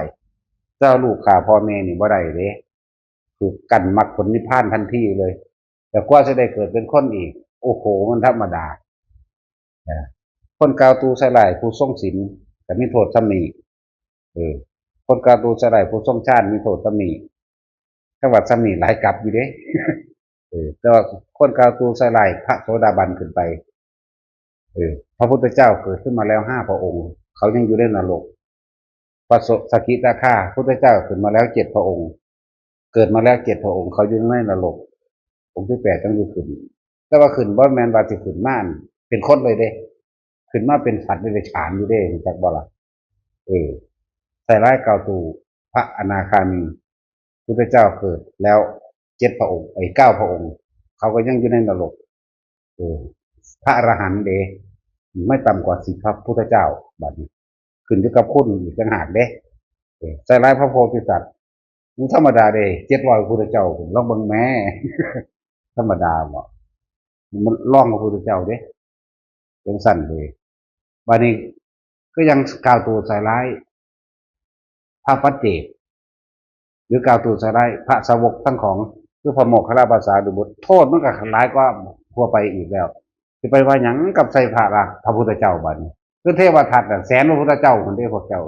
เจ้าลูกฆ่าพ่อแม่นี่บ่ได้เด้ถูกกันมรรคผลนิพพานทันทีเลยแต่กว่าจะได้เกิดเป็นคนอีกโอ้โหมันธรรมดาคนกาวตูใส่หลายผู้ทรงศีลก็มีโทษซ้ำนี้คนกาวตูใส่หลายผู้ทรงชาติมีโทษซ้ำนี้จังหวัดซ้ำนี้หลายกลับอยู่เด้ แต่ว่าคนกาวตูใส่ลายพระโสดาบันขึ้นไปพระพุทธเจ้าเกิดขึ้นมาแล้ว5 พระองค์เขายังอยู่ในนรกพระสกิทาคาพุทธเจ้าขึ้นมาแล้ว7 พระองค์เกิดมาแล้ว7 พระองค์เขาอยู่ในนรกองค์ที่8ต้องอยู่ขึ้นแต่ว่าขึ้นบ่แมนบาสิขึ้นม่านเป็นคนเลยเด้ขึ้นมาเป็นสัตว์ในฉานอยู่เด้จากบ่ล่ะใส่ร้ายกาวตูพระอนาคามีพุทธเจ้าเกิดแล้ว7 พระองค์9 พระองค์เขาก็ยังอยู่ในนรกพระอรหันต์เดไม่ต่ำกว่า10 พระพุทธเจ้าบัดนี้ขึ้นอยู่กับคุณอีกต่างหากเด้ใส่ร้ายพระโพธิสัตว์มันธรรมดาเด้700 พุทธเจ้าผมลองเบิ่งแม่ธรรมดาบ่มันล่องพระพุทธเจ้าเด้เป็นสั้นเลยบัดนี้ก็ยังกล่าวตัวใส่ร้ายพระปัจเจกหรือกล่าวตัวใส่ร้ายพระสาวกทั้งของคือพระโมคคัลลาภาษาดุบุตรโทษมันก็หลายกว่าทั่วไปอีกแล้วจะไปว่าหยังกับใส่พระล่ะพระพุทธเจ้าบัดนี้คือเทวทัตแสนพระพุทธเจ้าคนเดียวพวกเจ้า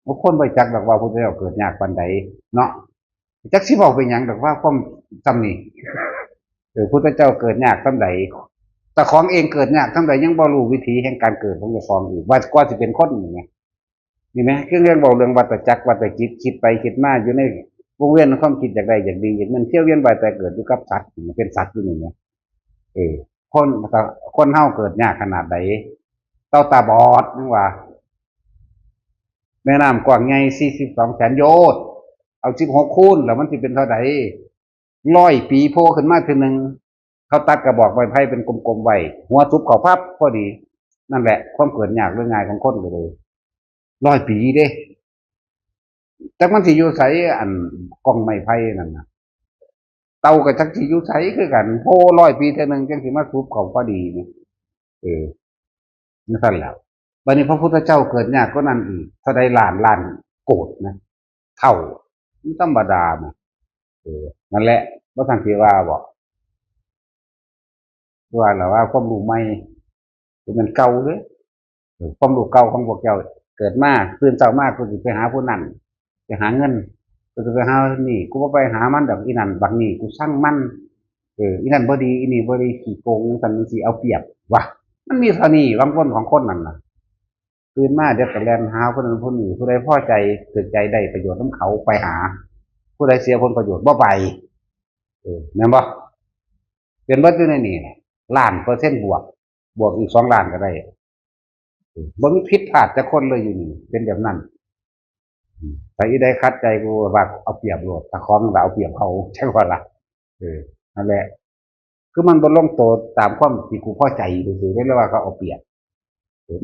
บางคนไปจักดอกว่าพระพุทธเจ้าเกิดยากปานใดเนาะจักสิบอกเป็นหยังดอกว่าความจำนี่พุทธเจ้าเกิดยากซำใดแต่ของเองเกิดยากซำใดยังบ่รู้วิธีแห่งการเกิดของเจ้าของอีกว่ากว่าสิเป็นคนนี่ไงนี่ไหมคือเรื่องบอกเรื่องวัฏจักรวัฏจิตคิดไปคิดมาอยู่ในวงเวียนความคิดอยากได้อยากดีอยากมันเที่ยวเวียนไปแต่เกิดอยู่กับสัตว์เป็นสัตว์อยู่นี่ไงคนเฮาเกิดยากขนาดใดเต้าตาบอดนึกว่าแม่น้ำกว้างใหญ่42 แสนโยชน์เอา16 คูณแล้วมันสิเป็นเท่าใด100 ปีโผล่ขึ้นมาทีนึงเขาตัดกระบอกไม้ไผ่เป็นกลมๆไว้หัวทุบเข้าพับพอดีนั่นแหละความเกิดยากเรื่องง่ายของคนเลย100 ปีเด้จักมันสิอยู่ไสอันกองไม้ไผ่นั่นน่ะเต่ากับจักสิอยู่ไสคือกันโผล่100 ปีเท่านึงจังสิมาทุบเข้าพอดีนี่นั่นแหละบัดนี้พระพุทธเจ้าเกิดยากก็นั่นอีกเท่าใดล้านโกรธนะเท่าธรรมดาน่ะนั่นแหละบ่ทันสิว่าบ่ว่าแล้วว่าความรู้ใหม่คือมันเก่าเด้ความรู้เก่าของพวกเจ้าเกิดมาตื่นเช้ามาก็สิไปหาผู้นั้นไปหาเงินก็สิไปหานี่กูบ่ไปหามันดอกอีนั่นบักนี่กูสั่งมันอีนั่นบ่ดีอีนี่บ่ดีขี้โกงจังซั่นสิเอาเปรียบว่ะมันมีเท่านี้บางคนของคนนั่นน่ะตื่นมาเดี๋ยวก็แล่นหาคนนั้นคนนี้ผู้ใดพอใจถูกใจได้ประโยชน์นำเขาไปหาผู้ใดเสียผลประโยชน์บ่ไปแม่นบ่เป็นเบิดอยู่ในนี่1,000,000%บวกอีก2 ล้านก็ได้บ่มีผิดพลาดจักคนเลยอยู่นี่เป็นแบบนั้นถ้าอีใดขัดใจกูว่าเอาเปรียบโลดถ้าของเราเอาเปรียบเขาใช่บ่ล่ะนั่นแหละคือมันบ่ลงตัวตามความที่กูพอใจซื่อๆได้เลยว่าเขาเอาเปรียบ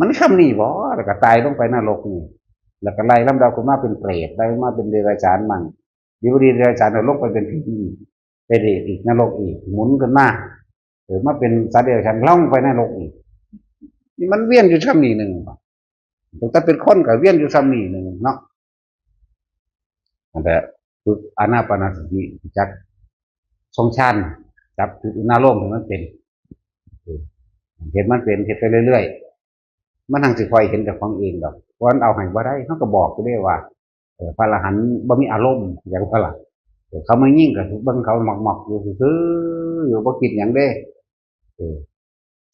มันคำนี้บ่แล้วก็ตายลงไปนรกนี่แล้วก็ไล่ลำดับขึ้นมาเป็นเปรตไล่มาเป็นเดรัจฉานมันดีบ่ดีเดรัจฉานลงไปเป็นผีไปเดรัจอีกนรกอีกหมุนขึ้นมามาเป็นสัตว์เดรัจฉานล่องไปนรกอีกนี่มันเวียนอยู่ซ้ำนี่นึงถ้าเป็นคนก็เวียนอยู่ซ้ำนี่นึงเนาะแต่ฝึกอานาปานสติจักทรงชันจับจุดอุณาโลมให้มันเป็นเห็นมันเป็นเห็นไปเรื่อยๆมันทางสิคอยเห็นกับของเองดอกวันเอาให้บ่ได้เขาก็บอกไปได้ว่าพระอรหันต์บ่มีอารมณ์อย่างพระล่ะเขาไม่ยิ่งกับเบิ่งเขาหมอกๆอยู่ซื่อๆอยู่บ่คิดหยังเด้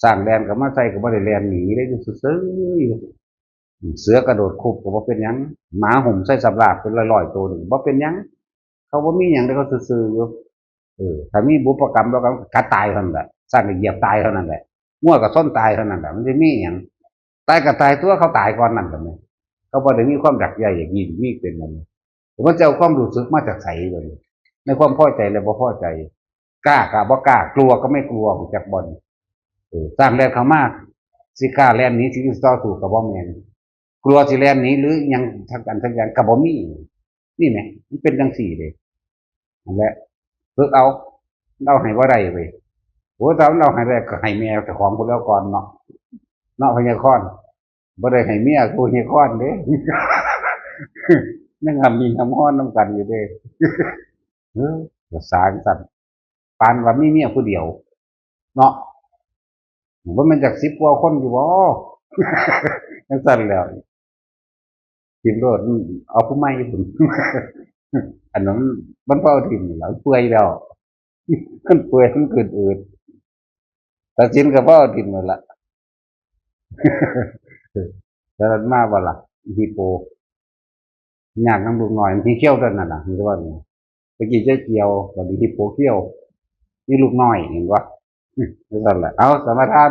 สร้างแดนก็มาใส่ก็บ่ได้แล่นหนีได้อยู่ซื่อๆอยู่เสือกระโดดคุบก็บ่เป็นหยังหมาห่มใส่สับลาบเป็นร้อยๆตัวนึงบ่เป็นหยังเขาบ่มีหยังได้เขาซื่อๆอยู่ถ้ามีบุพกรรมแล้วก็กัดตายเท่านั้นแหละสร้างเหยียบตายเท่านั้นแหละมั่วกับส้นตายเท่านั้นแหละมันจะมีหยังตายกับตายตัวเขาตายก่อนนั่นกันไหมเขาบ่ได้มีความรักใหญ่อย่างยิ่งมีเป็นมันผมว่าจะเอาความรู้สึกมาจากใสเลยในความพอใจและบ่พอใจกล้ากับบ่กล้ากลัวก็ไม่กลัวจากบอลสร้างแรงเขามากสิกล้าแลนนี้สิต่อสู้กับบ่แม่นกลัวสิแลนนี้หรือยังทางกันทางอย่างกับบ่มีนี่แหละมันเป็นจังสี่เลยนั่นแหละฝึกเอาเราให้บ่ได้เว้ยโอ้ถ้าเราให้ได้ก็ให้แม่แต่ของพุ่นแล้วก่อนเนาะพญาคอนบ่ได้ให้เมียกูพญาคอนเด้ยังมีน้ำฮ้อนน้ำกันอยู่เด้ภาษาสั่นปานว่ามีเมียผู้เดียวเนาะว่ามันจาก10 กว่าคนอยู่บ่จังซั่นแล้วทิมโลดเอาผู้ใหม่พุ่นอันนั้นมันเฝ้าทิมแล้วเปื่อยแล้ว มันเปื่อยมันขึ้นอืดตัดสินกับพ่อดินหมดละแต่มันมาบ่ล่ะฮีโปอยากน้ำลูกหน่อยมันที่เขี้ยวเท่านั้นน่ะมีแต่ว่าเนี่ยตะกี้เจ๊เกียวตอนนี้ฮีโปเขี้ยวนี่ลูกน้อยเห็นปะนั่นแหละเอาสมทาน